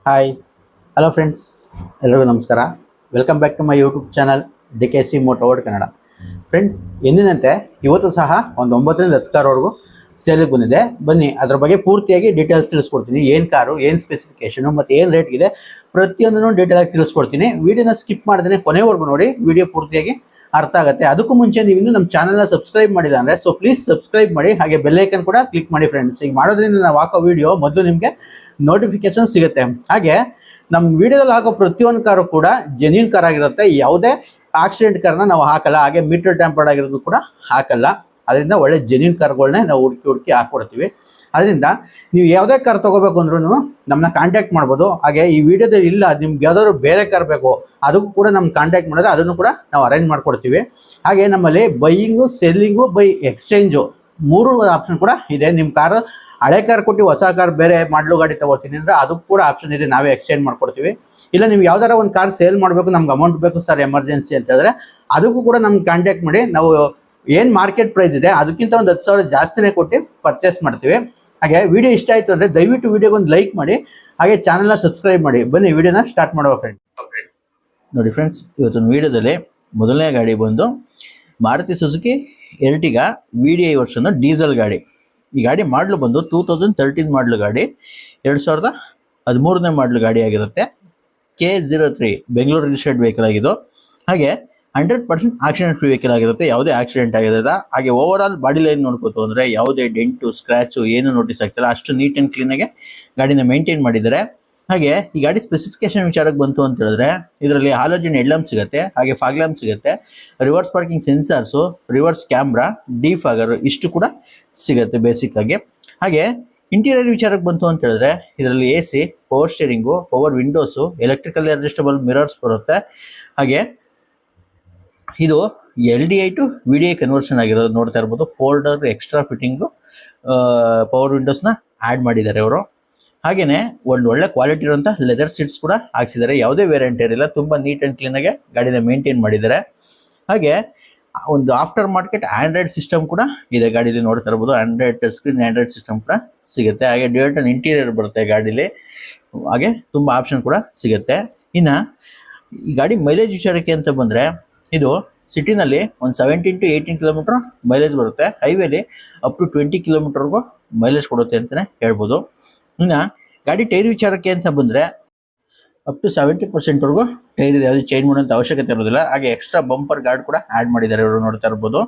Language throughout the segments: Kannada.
ಹಾಯ್ ಹಲೋ ಫ್ರೆಂಡ್ಸ್, ಎಲ್ಲರಿಗೂ ನಮಸ್ಕಾರ. Welcome back to my YouTube channel DKC moto world Kannada. Friends, ಎಂದಿನಂತೆ ಇವತ್ತು ಸಹ ಒಂದು 9ರಿಂದ 10 ಕಾರ್ವರೆಗೂ ಸೇಲಿಗೆ ಬಂದಿದೆ. ಬನ್ನಿ ಅದ್ರ ಬಗ್ಗೆ ಪೂರ್ತಿಯಾಗಿ ಡೀಟೇಲ್ಸ್ ತಿಳಿಸ್ಕೊಡ್ತೀನಿ. ಏನು ಕಾರು, ಏನು ಸ್ಪೆಸಿಫಿಕೇಶನು ಮತ್ತು ಏನು ರೇಟ್ ಇದೆ ಪ್ರತಿಯೊಂದನ್ನು ಡೀಟೇಲಾಗಿ ತಿಳಿಸ್ಕೊಡ್ತೀನಿ. ವಿಡಿಯೋನ ಸ್ಕಿಪ್ ಮಾಡ್ದೇ ಕೊನೆವರೆಗೂ ನೋಡಿ, ವಿಡಿಯೋ ಪೂರ್ತಿಯಾಗಿ ಅರ್ಥ ಆಗುತ್ತೆ. ಅದಕ್ಕೂ ಮುಂಚೆ ನೀವು ಇನ್ನೂ ನಮ್ಮ ಚಾನಲ್ನ ಸಬ್ಸ್ಕ್ರೈಬ್ ಮಾಡಿಲ್ಲ ಅಂದರೆ ಪ್ಲೀಸ್ ಸಬ್ಸ್ಕ್ರೈಬ್ ಮಾಡಿ, ಹಾಗೆ ಬೆಲ್ಲೈಕನ್ ಕೂಡ ಕ್ಲಿಕ್ ಮಾಡಿ ಫ್ರೆಂಡ್ಸ್. ಈಗ ಮಾಡೋದ್ರಿಂದ ನಾವು ಹಾಕೋ ವಿಡಿಯೋ ಮೊದಲು ನಿಮಗೆ ನೋಟಿಫಿಕೇಶನ್ ಸಿಗುತ್ತೆ. ಹಾಗೆ ನಮ್ಮ ವಿಡಿಯೋದಲ್ಲಿ ಹಾಕೋ ಪ್ರತಿಯೊಂದು ಕಾರು ಕೂಡ ಜೆನ್ಯೂನ್ ಕಾರ್ ಆಗಿರುತ್ತೆ. ಯಾವುದೇ ಆಕ್ಸಿಡೆಂಟ್ ಕಾರ್ನ ನಾವು ಹಾಕಲ್ಲ, ಹಾಗೆ ಮೀಟರ್ ಟ್ಯಾಂಪರ್ಡ್ ಆಗಿರೋದು ಕೂಡ ಹಾಕಲ್ಲ. ಅದರಿಂದ ಒಳ್ಳೆ ಜೆನ್ಯೂನ್ ಕಾರ್ಗಳನ್ನೇ ನಾವು ಹುಡುಕಿ ಹಾಕ್ಕೊಡ್ತೀವಿ. ಅದರಿಂದ ನೀವು ಯಾವುದೇ ಕಾರ್ ತೊಗೋಬೇಕು ಅಂದ್ರೂ ನಮ್ಮನ್ನ ಕಾಂಟ್ಯಾಕ್ಟ್ ಮಾಡ್ಬೋದು. ಹಾಗೆ ಈ ವಿಡಿಯೋದಲ್ಲಿ ಇಲ್ಲ, ನಿಮ್ಗೆ ಯಾವ್ದಾದ್ರು ಬೇರೆ ಕಾರ್ ಬೇಕು ಅದಕ್ಕೂ ಕೂಡ ನಮ್ಗೆ ಕಾಂಟ್ಯಾಕ್ಟ್ ಮಾಡಿದ್ರೆ ಅದನ್ನು ಕೂಡ ನಾವು ಅರೇಂಜ್ ಮಾಡ್ಕೊಡ್ತೀವಿ. ಹಾಗೆ ನಮ್ಮಲ್ಲಿ buying, selling, by exchange 3 option ಕೂಡ ಇದೆ. ನಿಮ್ಮ ಕಾರು ಹಳೆ ಕಾರ್ ಕೊಟ್ಟು ಹೊಸ ಕಾರ್ ಬೇರೆ ಮಾಡಲು ಗಾಡಿ ತಗೋತೀನಿ ಅಂದರೆ ಅದಕ್ಕೂ ಕೂಡ ಆಪ್ಷನ್ ಇದೆ, ನಾವೇ ಎಕ್ಸ್ಚೇಂಜ್ ಮಾಡ್ಕೊಡ್ತೀವಿ. ಇಲ್ಲ ನೀವು ಯಾವ್ದಾರ ಒಂದು ಕಾರ್ ಸೇಲ್ ಮಾಡಬೇಕು, ನಮ್ಗೆ ಅಮೌಂಟ್ ಬೇಕು ಸರ್ ಎಮರ್ಜೆನ್ಸಿ ಅಂತ ಹೇಳಿದ್ರೆ ಅದಕ್ಕೂ ಕೂಡ ನಮ್ಗೆ ಕಾಂಟ್ಯಾಕ್ಟ್ ಮಾಡಿ, ನಾವು ಏನು ಮಾರ್ಕೆಟ್ ಪ್ರೈಸ್ ಇದೆ ಅದಕ್ಕಿಂತ ಒಂದು 10,000 ಜಾಸ್ತಿನೇ ಕೊಟ್ಟು ಪರ್ಚೇಸ್ ಮಾಡ್ತೀವಿ. ಹಾಗೆ ವಿಡಿಯೋ ಇಷ್ಟ ಆಯಿತು ಅಂದರೆ ದಯವಿಟ್ಟು ವಿಡಿಯೋಗೆ ಒಂದು ಲೈಕ್ ಮಾಡಿ, ಹಾಗೆ ಚಾನಲ್ನ ಸಬ್ಸ್ಕ್ರೈಬ್ ಮಾಡಿ. ಬನ್ನಿ ವಿಡಿಯೋನ ಸ್ಟಾರ್ಟ್ ಮಾಡುವ ಫ್ರೆಂಡ್. ನೋಡಿ ಫ್ರೆಂಡ್ಸ್, ಇವತ್ತಿನ ವಿಡಿಯೋದಲ್ಲಿ ಮೊದಲನೇ ಗಾಡಿ ಬಂದು Maruti Suzuki Ertiga VDI version diesel ಗಾಡಿ. ಈ ಗಾಡಿ ಮಾಡಲು ಬಂದು 2013 ಮಾಡಲು ಗಾಡಿ, 2013ನೇ ಮಾಡಲು ಗಾಡಿ ಆಗಿರುತ್ತೆ. K03 ಬೆಂಗಳೂರು ರಿಜಿಸ್ಟರ್ಡ್ ವೆಹಿಕಲ್ ಆಗಿದ್ದು. ಹಾಗೆ 100% ಆಕ್ಸಿಡೆಂಟ್ ಫ್ರೀ ವೆಹಿಕಲ್ ಆಗಿರುತ್ತೆ, ಯಾವುದೇ ಆಕ್ಸಿಡೆಂಟ್ ಆಗಿರೋದ. ಹಾಗೆ ಓವರ್ ಆಲ್ ಬಾಡಿ ಲೈನ್ ನೋಡ್ಕೋತು ಅಂದರೆ ಯಾವುದೇ ಡೆಂಟು ಸ್ಕ್ರ್ಯಾಚು ಏನು ನೋಟಿಸ್ ಆಗ್ತಿಲ್ಲ, ಅಷ್ಟು ನೀಟ್ ಆ್ಯಂಡ್ ಕ್ಲೀನಾಗೆ ಗಾಡಿನ ಮೇಂಟೈನ್ ಮಾಡಿದ್ದಾರೆ. ಹಾಗೆ ಈ ಗಾಡಿ ಸ್ಪೆಸಿಫಿಕೇಶನ್ ವಿಚಾರಕ್ಕೆ ಬಂತು ಅಂತ ಹೇಳಿದ್ರೆ ಇದರಲ್ಲಿ ಹಾಲೋಜನ್ ಹೆಡ್ಲ್ಯಾಂಪ್ ಸಿಗುತ್ತೆ, ಹಾಗೆ ಫಾಗ್ ಲ್ಯಾಂಪ್ ಸಿಗುತ್ತೆ, reverse parking sensors, reverse camera, defogger ಇಷ್ಟು ಕೂಡ ಸಿಗುತ್ತೆ ಬೇಸಿಕ್ ಆಗಿ. ಹಾಗೆ ಇಂಟೀರಿಯರ್ ವಿಚಾರಕ್ಕೆ ಬಂತು ಅಂತ ಹೇಳಿದ್ರೆ ಇದರಲ್ಲಿ AC, power steering, power windows, electrical adjustable mirrors ಬರುತ್ತೆ. ಹಾಗೆ ಇದು LDI ಟು VDI ಕನ್ವರ್ಷನ್ ಆಗಿರೋದು ನೋಡ್ತಾ ಇರ್ಬೋದು. ಫೋಲ್ಡರ್ ಎಕ್ಸ್ಟ್ರಾ ಫಿಟ್ಟಿಂಗು, ಪವರ್ ವಿಂಡೋಸ್ನ ಆ್ಯಡ್ ಮಾಡಿದ್ದಾರೆ ಅವರು. ಹಾಗೆಯೇ ಒಂದು ಒಳ್ಳೆ ಕ್ವಾಲಿಟಿ ಇರುವಂಥ ಲೆದರ್ ಸೀಟ್ಸ್ ಕೂಡ ಹಾಕ್ಸಿದ್ದಾರೆ, ಯಾವುದೇ ವೇರಿಯಂಟ್ ಇರಲಿಲ್ಲ, ತುಂಬ ನೀಟ್ ಆ್ಯಂಡ್ ಕ್ಲೀನಾಗೆ ಗಾಡಿನ ಮೇಂಟೈನ್ ಮಾಡಿದ್ದಾರೆ. ಹಾಗೆ ಒಂದು ಆಫ್ಟರ್ ಮಾರ್ಕೆಟ್ ಆಂಡ್ರಾಯ್ಡ್ ಸಿಸ್ಟಮ್ ಕೂಡ ಇದೆ ಗಾಡೀಲಿ ನೋಡ್ತಾ ಇರ್ಬೋದು. Android touch screen Android system ಕೂಡ ಸಿಗುತ್ತೆ. ಹಾಗೆ ಡ್ಯುಯಲ್ ಇಂಟೀರಿಯರ್ ಬರುತ್ತೆ ಗಾಡೀಲಿ, ಹಾಗೆ ತುಂಬ ಆಪ್ಷನ್ ಕೂಡ ಸಿಗುತ್ತೆ. ಇನ್ನು ಈ ಗಾಡಿ ಮೈಲೇಜ್ ವಿಚಾರಕ್ಕೆ ಅಂತ ಬಂದರೆ ಇದು ಸಿಟಿನಲ್ಲಿ ಒಂದು 17 to 18 ಕಿಲೋಮೀಟರ್ ಮೈಲೇಜ್ ಬರುತ್ತೆ. ಹೈವೇಲಿ ಅಪ್ ಟು 20 ಕಿಲೋಮೀಟರ್ಗೂ ಮೈಲೇಜ್ ಕೊಡುತ್ತೆ ಅಂತಲೇ ಹೇಳ್ಬೋದು. ಇನ್ನು ಗಾಡಿ ಟೈರ್ ವಿಚಾರಕ್ಕೆ ಅಂತ ಬಂದರೆ ಅಪ್ ಟು 70%ವರೆಗೂ ಟೈರ್ ಇದೆ, ಯಾವುದೇ ಚೇಂಜ್ ಮಾಡೋಂಥ ಅವಶ್ಯಕತೆ ಇರೋದಿಲ್ಲ. ಹಾಗೆ ಎಕ್ಸ್ಟ್ರಾ ಬಂಪರ್ ಗಾರ್ಡ್ ಕೂಡ ಆ್ಯಡ್ ಮಾಡಿದ್ದಾರೆ ಇವರು ನೋಡ್ತಾ ಇರ್ಬೋದು.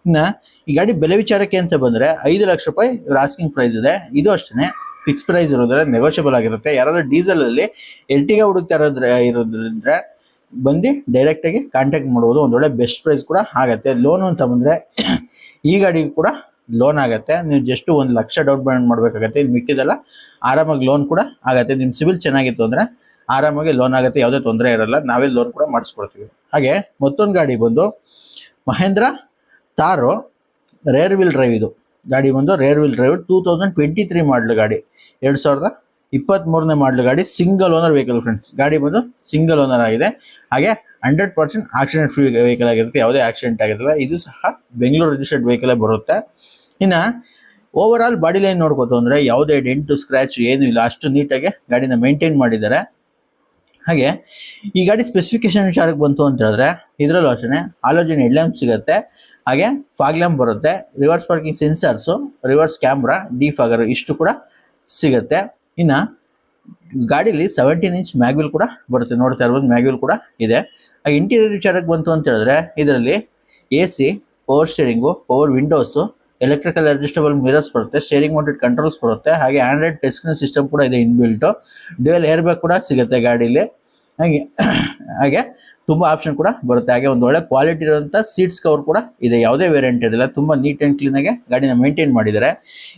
ಇನ್ನು ಈ ಗಾಡಿ ಬೆಲೆ ವಿಚಾರಕ್ಕೆ ಅಂತ ಬಂದರೆ 5 ಲಕ್ಷ ರೂಪಾಯಿ ಇವ್ರ ಆಸ್ಕಿಂಗ್ ಪ್ರೈಸ್ ಇದೆ. ಇದು ಅಷ್ಟೇ ಫಿಕ್ಸ್ ಪ್ರೈಸ್ ಇರೋದ್ರೆ ನೆಗೋಷಿಯಬಲ್ ಆಗಿರುತ್ತೆ. ಯಾರಾದ್ರೂ ಡೀಸೆಲಲ್ಲಿ ಎರ್ಟಿಗಾ ಹುಡುಕ್ತಾ ಇರೋದ್ರಿಂದ ಬಂದು ಡೈರೆಕ್ಟಾಗಿ ಕಾಂಟ್ಯಾಕ್ಟ್ ಮಾಡ್ಬೋದು. ಒಂದೊಳ್ಳೆ ಬೆಸ್ಟ್ ಪ್ರೈಸ್ ಕೂಡ ಆಗುತ್ತೆ. ಲೋನು ಅಂತ ಬಂದರೆ ಈ ಗಾಡಿಗೂ ಕೂಡ ಲೋನ್ ಆಗುತ್ತೆ. ನೀವು ಜಸ್ಟ್ 1 ಲಕ್ಷ ಡೌನ್ ಪೇಮೆಂಟ್ ಮಾಡಬೇಕಾಗತ್ತೆ. ಇನ್ನು ಮಿಕ್ಕಿದೆಲ್ಲ ಆರಾಮಾಗಿ ಲೋನ್ ಕೂಡ ಆಗುತ್ತೆ. ನಿಮ್ಮ ಸಿವಿಲ್ ಚೆನ್ನಾಗಿತ್ತು ಅಂದರೆ ಆರಾಮಾಗಿ ಲೋನ್ ಆಗುತ್ತೆ, ಯಾವುದೇ ತೊಂದರೆ ಇರಲ್ಲ. ನಾವೇ ಲೋನ್ ಕೂಡ ಮಾಡಿಸ್ಕೊಡ್ತೀವಿ. ಹಾಗೆ ಮತ್ತೊಂದು ಗಾಡಿ ಬಂದು ಮಹೇಂದ್ರ ತಾರು ರೇರ್ ವೀಲ್ ಡ್ರೈವ್. ಇದು ಗಾಡಿ ಬಂದು ರೇರ್ ವೀಲ್ ಡ್ರೈವ್ 2023 ಮಾಡಲು ಗಾಡಿ, 2023ನೇ ಮಾಡಲು ಗಾಡಿ, ಸಿಂಗಲ್ ಓನರ್ ವೆಹಿಕಲ್ ಫ್ರೆಂಡ್ಸ್. ಗಾಡಿ ಬಂದು ಸಿಂಗಲ್ ಓನರ್ ಆಗಿದೆ. ಹಾಗೆ 100% ಆಕ್ಸಿಡೆಂಟ್ ಫ್ರೀ ವೆಹಿಕಲ್ ಆಗಿರುತ್ತೆ, ಯಾವುದೇ ಆಕ್ಸಿಡೆಂಟ್ ಆಗಿರಲ್ಲ. ಇದು ಸಹ ಬೆಂಗಳೂರು ರಿಜಿಸ್ಟರ್ಡ್ ವೆಹಿಕಲೇ ಬರುತ್ತೆ. ಇನ್ನು ಓವರ್ ಆಲ್ ಬಾಡಿ ಲೈನ್ ನೋಡ್ಕೋತು ಅಂದರೆ ಯಾವುದೇ ಡೆಂಟು ಸ್ಕ್ರ್ಯಾಚ್ ಏನೂ ಇಲ್ಲ, ಅಷ್ಟು ನೀಟಾಗಿ ಗಾಡಿನ ಮೇಂಟೈನ್ ಮಾಡಿದ್ದಾರೆ. ಹಾಗೆ ಈ ಗಾಡಿ ಸ್ಪೆಸಿಫಿಕೇಶನ್ ವಿಚಾರಕ್ಕೆ ಬಂತು ಅಂತ ಹೇಳಿದ್ರೆ ಇದರಲ್ಲೂ ಅಷ್ಟೇ ಹಾಲೋಜನ್ ಹೆಡ್ಲ್ಯಾಂಪ್ ಸಿಗುತ್ತೆ, ಹಾಗೆ ಫಾಗ್ ಲ್ಯಾಂಪ್ ಬರುತ್ತೆ, reverse parking sensors, reverse camera, defogger ಇಷ್ಟು ಕೂಡ ಸಿಗುತ್ತೆ. ಇನ್ನು ಗಾಡೀಲಿ 17 ಇಂಚ್ ಮ್ಯಾಗ್ವಿಲ್ ಕೂಡ ಬರುತ್ತೆ, ನೋಡ್ತಾ ಇರ್ಬೋದು ಮ್ಯಾಗ್ವಿಲ್ ಕೂಡ ಇದೆ. ಹಾಗೆ ಇಂಟೀರಿಯರ್ ವಿಚಾರಕ್ಕೆ ಬಂತು ಅಂತ ಹೇಳಿದ್ರೆ ಇದರಲ್ಲಿ AC, power steering, power windows, electrical adjustable mirrors ಬರುತ್ತೆ, ಸ್ಟೇರಿಂಗ್ ಮೌಂಟೆಡ್ ಕಂಟ್ರೋಲ್ಸ್ ಬರುತ್ತೆ. ಹಾಗೆ ಆಂಡ್ರಾಯ್ಡ್ ಟಚ್ ಸ್ಕ್ರೀನ್ ಸಿಸ್ಟಮ್ ಕೂಡ ಇದೆ ಇನ್ಬಿಲ್ಟು, ಡ್ಯುಯಲ್ ಏರ್ ಬ್ಯಾಗ್ ಕೂಡ ಸಿಗುತ್ತೆ ಗಾಡೀಲಿ. ಹಾಗೆ ತುಂಬ ಆಪ್ಷನ್ ಕೂಡ ಬರುತ್ತೆ. ಹಾಗೆ ಒಂದು ಒಳ್ಳೆ ಕ್ವಾಲಿಟಿ ಇರುವಂಥ ಸೀಟ್ಸ್ ಕವರ್ ಕೂಡ ಇದೆ, ಯಾವುದೇ ವೇರಿಯಂಟ್ ಇರಲಿಲ್ಲ, ತುಂಬ ನೀಟ್ ಆ್ಯಂಡ್ ಕ್ಲೀನಾಗೆ ಗಾಡಿನ ಮೇಂಟೈನ್ ಮಾಡಿದ್ದಾರೆ.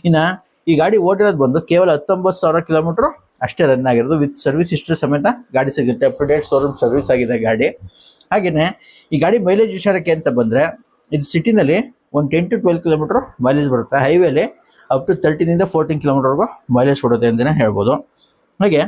ಇನ್ನು ಈ ಗಾಡಿ ಓಡಿರೋದು ಬಂದು ಕೇವಲ 19,000 ಕಿಲೋಮೀಟ್ರು ಅಷ್ಟೇ ರನ್ ಆಗಿರೋದು. ವಿತ್ ಸರ್ವಿಸ್ ಹಿಸ್ಟ್ರಿ ಸಮೇತ ಗಾಡಿ ಸಿಗುತ್ತೆ, up to date showroom service ಆಗಿದೆ ಗಾಡಿ. ಹಾಗೆಯೇ ಈ ಗಾಡಿ ಮೈಲೇಜ್ ವಿಚಾರಕ್ಕೆ ಅಂತ ಬಂದರೆ ಇದು ಸಿಟಿನಲ್ಲಿ ಒಂದು 10 to 12 ಕಿಲೋಮೀಟರ್ ಮೈಲೇಜ್ ಬರುತ್ತೆ. ಹೈವೇಲಿ ಅಪ್ ಟು 13 to 14 ಕಿಲೋಮೀಟರ್ವರೆಗೂ ಮೈಲೇಜ್ ಕೊಡುತ್ತೆ ಅಂತಲೇ ಹೇಳ್ಬೋದು. ಹಾಗೆ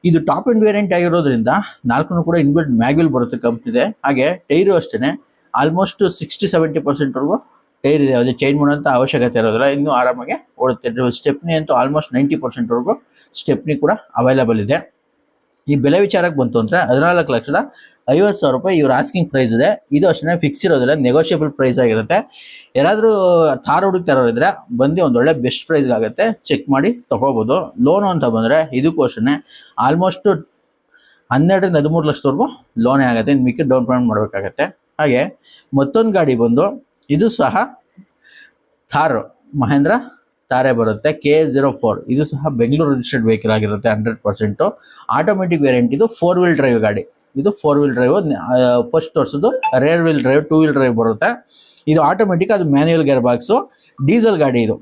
ಇದು ಟಾಪ್ ಎಂಡ್ ವೇರಿಯಂಟ್ ಆಗಿರೋದ್ರಿಂದ 4 ಕೂಡ ಇನ್ಬಿಲ್ಟ್ ಮ್ಯಾಗ್ವಿಲ್ ಬರುತ್ತೆ ಕಂಪ್ನಿದೆ. ಹಾಗೆ ಟೈರು ಅಷ್ಟೇ ಆಲ್ಮೋಸ್ಟ್ 60-70%ವರೆಗೂ ಟೈರ್ ಇದೆ, ಯಾವುದೇ ಚೇಂಜ್ ಮಾಡೋಂಥ ಅವಶ್ಯಕತೆ ಇರೋದಿಲ್ಲ, ಇನ್ನೂ ಆರಾಮಾಗಿ ಓಡುತ್ತೆ. ಸ್ಟೆಪ್ನಿ ಅಂತೂ ಆಲ್ಮೋಸ್ಟ್ 90%ವರೆಗೂ ಸ್ಟೆಪ್ನಿ ಕೂಡ ಅವೈಲೇಬಲ್ ಇದೆ. ಈ ಬೆಲೆ ವಿಚಾರಕ್ಕೆ ಬಂತು ಅಂದ್ರೆ 14,50,000 ರೂಪಾಯಿ ಇವ್ರ ಆಸ್ಕಿಂಗ್ ಪ್ರೈಸ್ ಇದೆ. ಇದು ಅಷ್ಟೇ ಫಿಕ್ಸ್ ಇರೋದಿಲ್ಲ, ನೆಗೋಷಿಯಬಲ್ ಪ್ರೈಸ್ ಆಗಿರುತ್ತೆ. ಯಾರಾದ್ರೂ ಥಾರ್ ಹುಡುಕ್ತಾ ಇದ್ರೆ ಬಂದು ಒಂದು ಒಳ್ಳೆ ಬೆಸ್ಟ್ ಪ್ರೈಸ್ ಆಗುತ್ತೆ, ಚೆಕ್ ಮಾಡಿ ತಗೋಬಹುದು. ಲೋನು ಅಂತ ಬಂದ್ರೆ ಇದಕ್ಕೂ ಅಷ್ಟೇ ಆಲ್ಮೋಸ್ಟ್ 12 ರಿಂದ 13 ಲಕ್ಷದವರೆಗೂ ಲೋನೇ ಆಗುತ್ತೆ. ಇನ್ನು ಮಿಕ್ಕಿ ಡೌನ್ ಪೇಮೆಂಟ್ ಮಾಡಬೇಕಾಗತ್ತೆ. ಹಾಗೆ ಮತ್ತೊಂದು ಗಾಡಿ ಬಂದು ಇದು ಸಹ ಥಾರ್ ಮಹೇಂದ್ರ ತಾರೆ ಬರುತ್ತೆ KA04. ಇದು ಸಹ ಬೆಂಗಳೂರು ರಿಜಿಸ್ಟರ್ಡ್ ವೆಹಿಕಲ್ ಆಗಿರುತ್ತೆ. 100% ಆಟೋಮೆಟಿಕ್ ವೇರಿಯಂಟ್. ಇದು 4 ವೀಲ್ ಡ್ರೈವ್ ಗಾಡಿ. ಇದು 4 ವೀಲ್ ಡ್ರೈವ್ ಫಸ್ಟ್ ವರ್ಷದ್ದು rear wheel drive 2 wheel drive ಬರುತ್ತೆ. ಇದು ಆಟೋಮೆಟಿಕ್, ಅದು ಮ್ಯಾನ್ಯುಯಲ್ ಗೇರ್ ಬಾಕ್ಸು, ಡೀಸೆಲ್ ಗಾಡಿ. ಇದು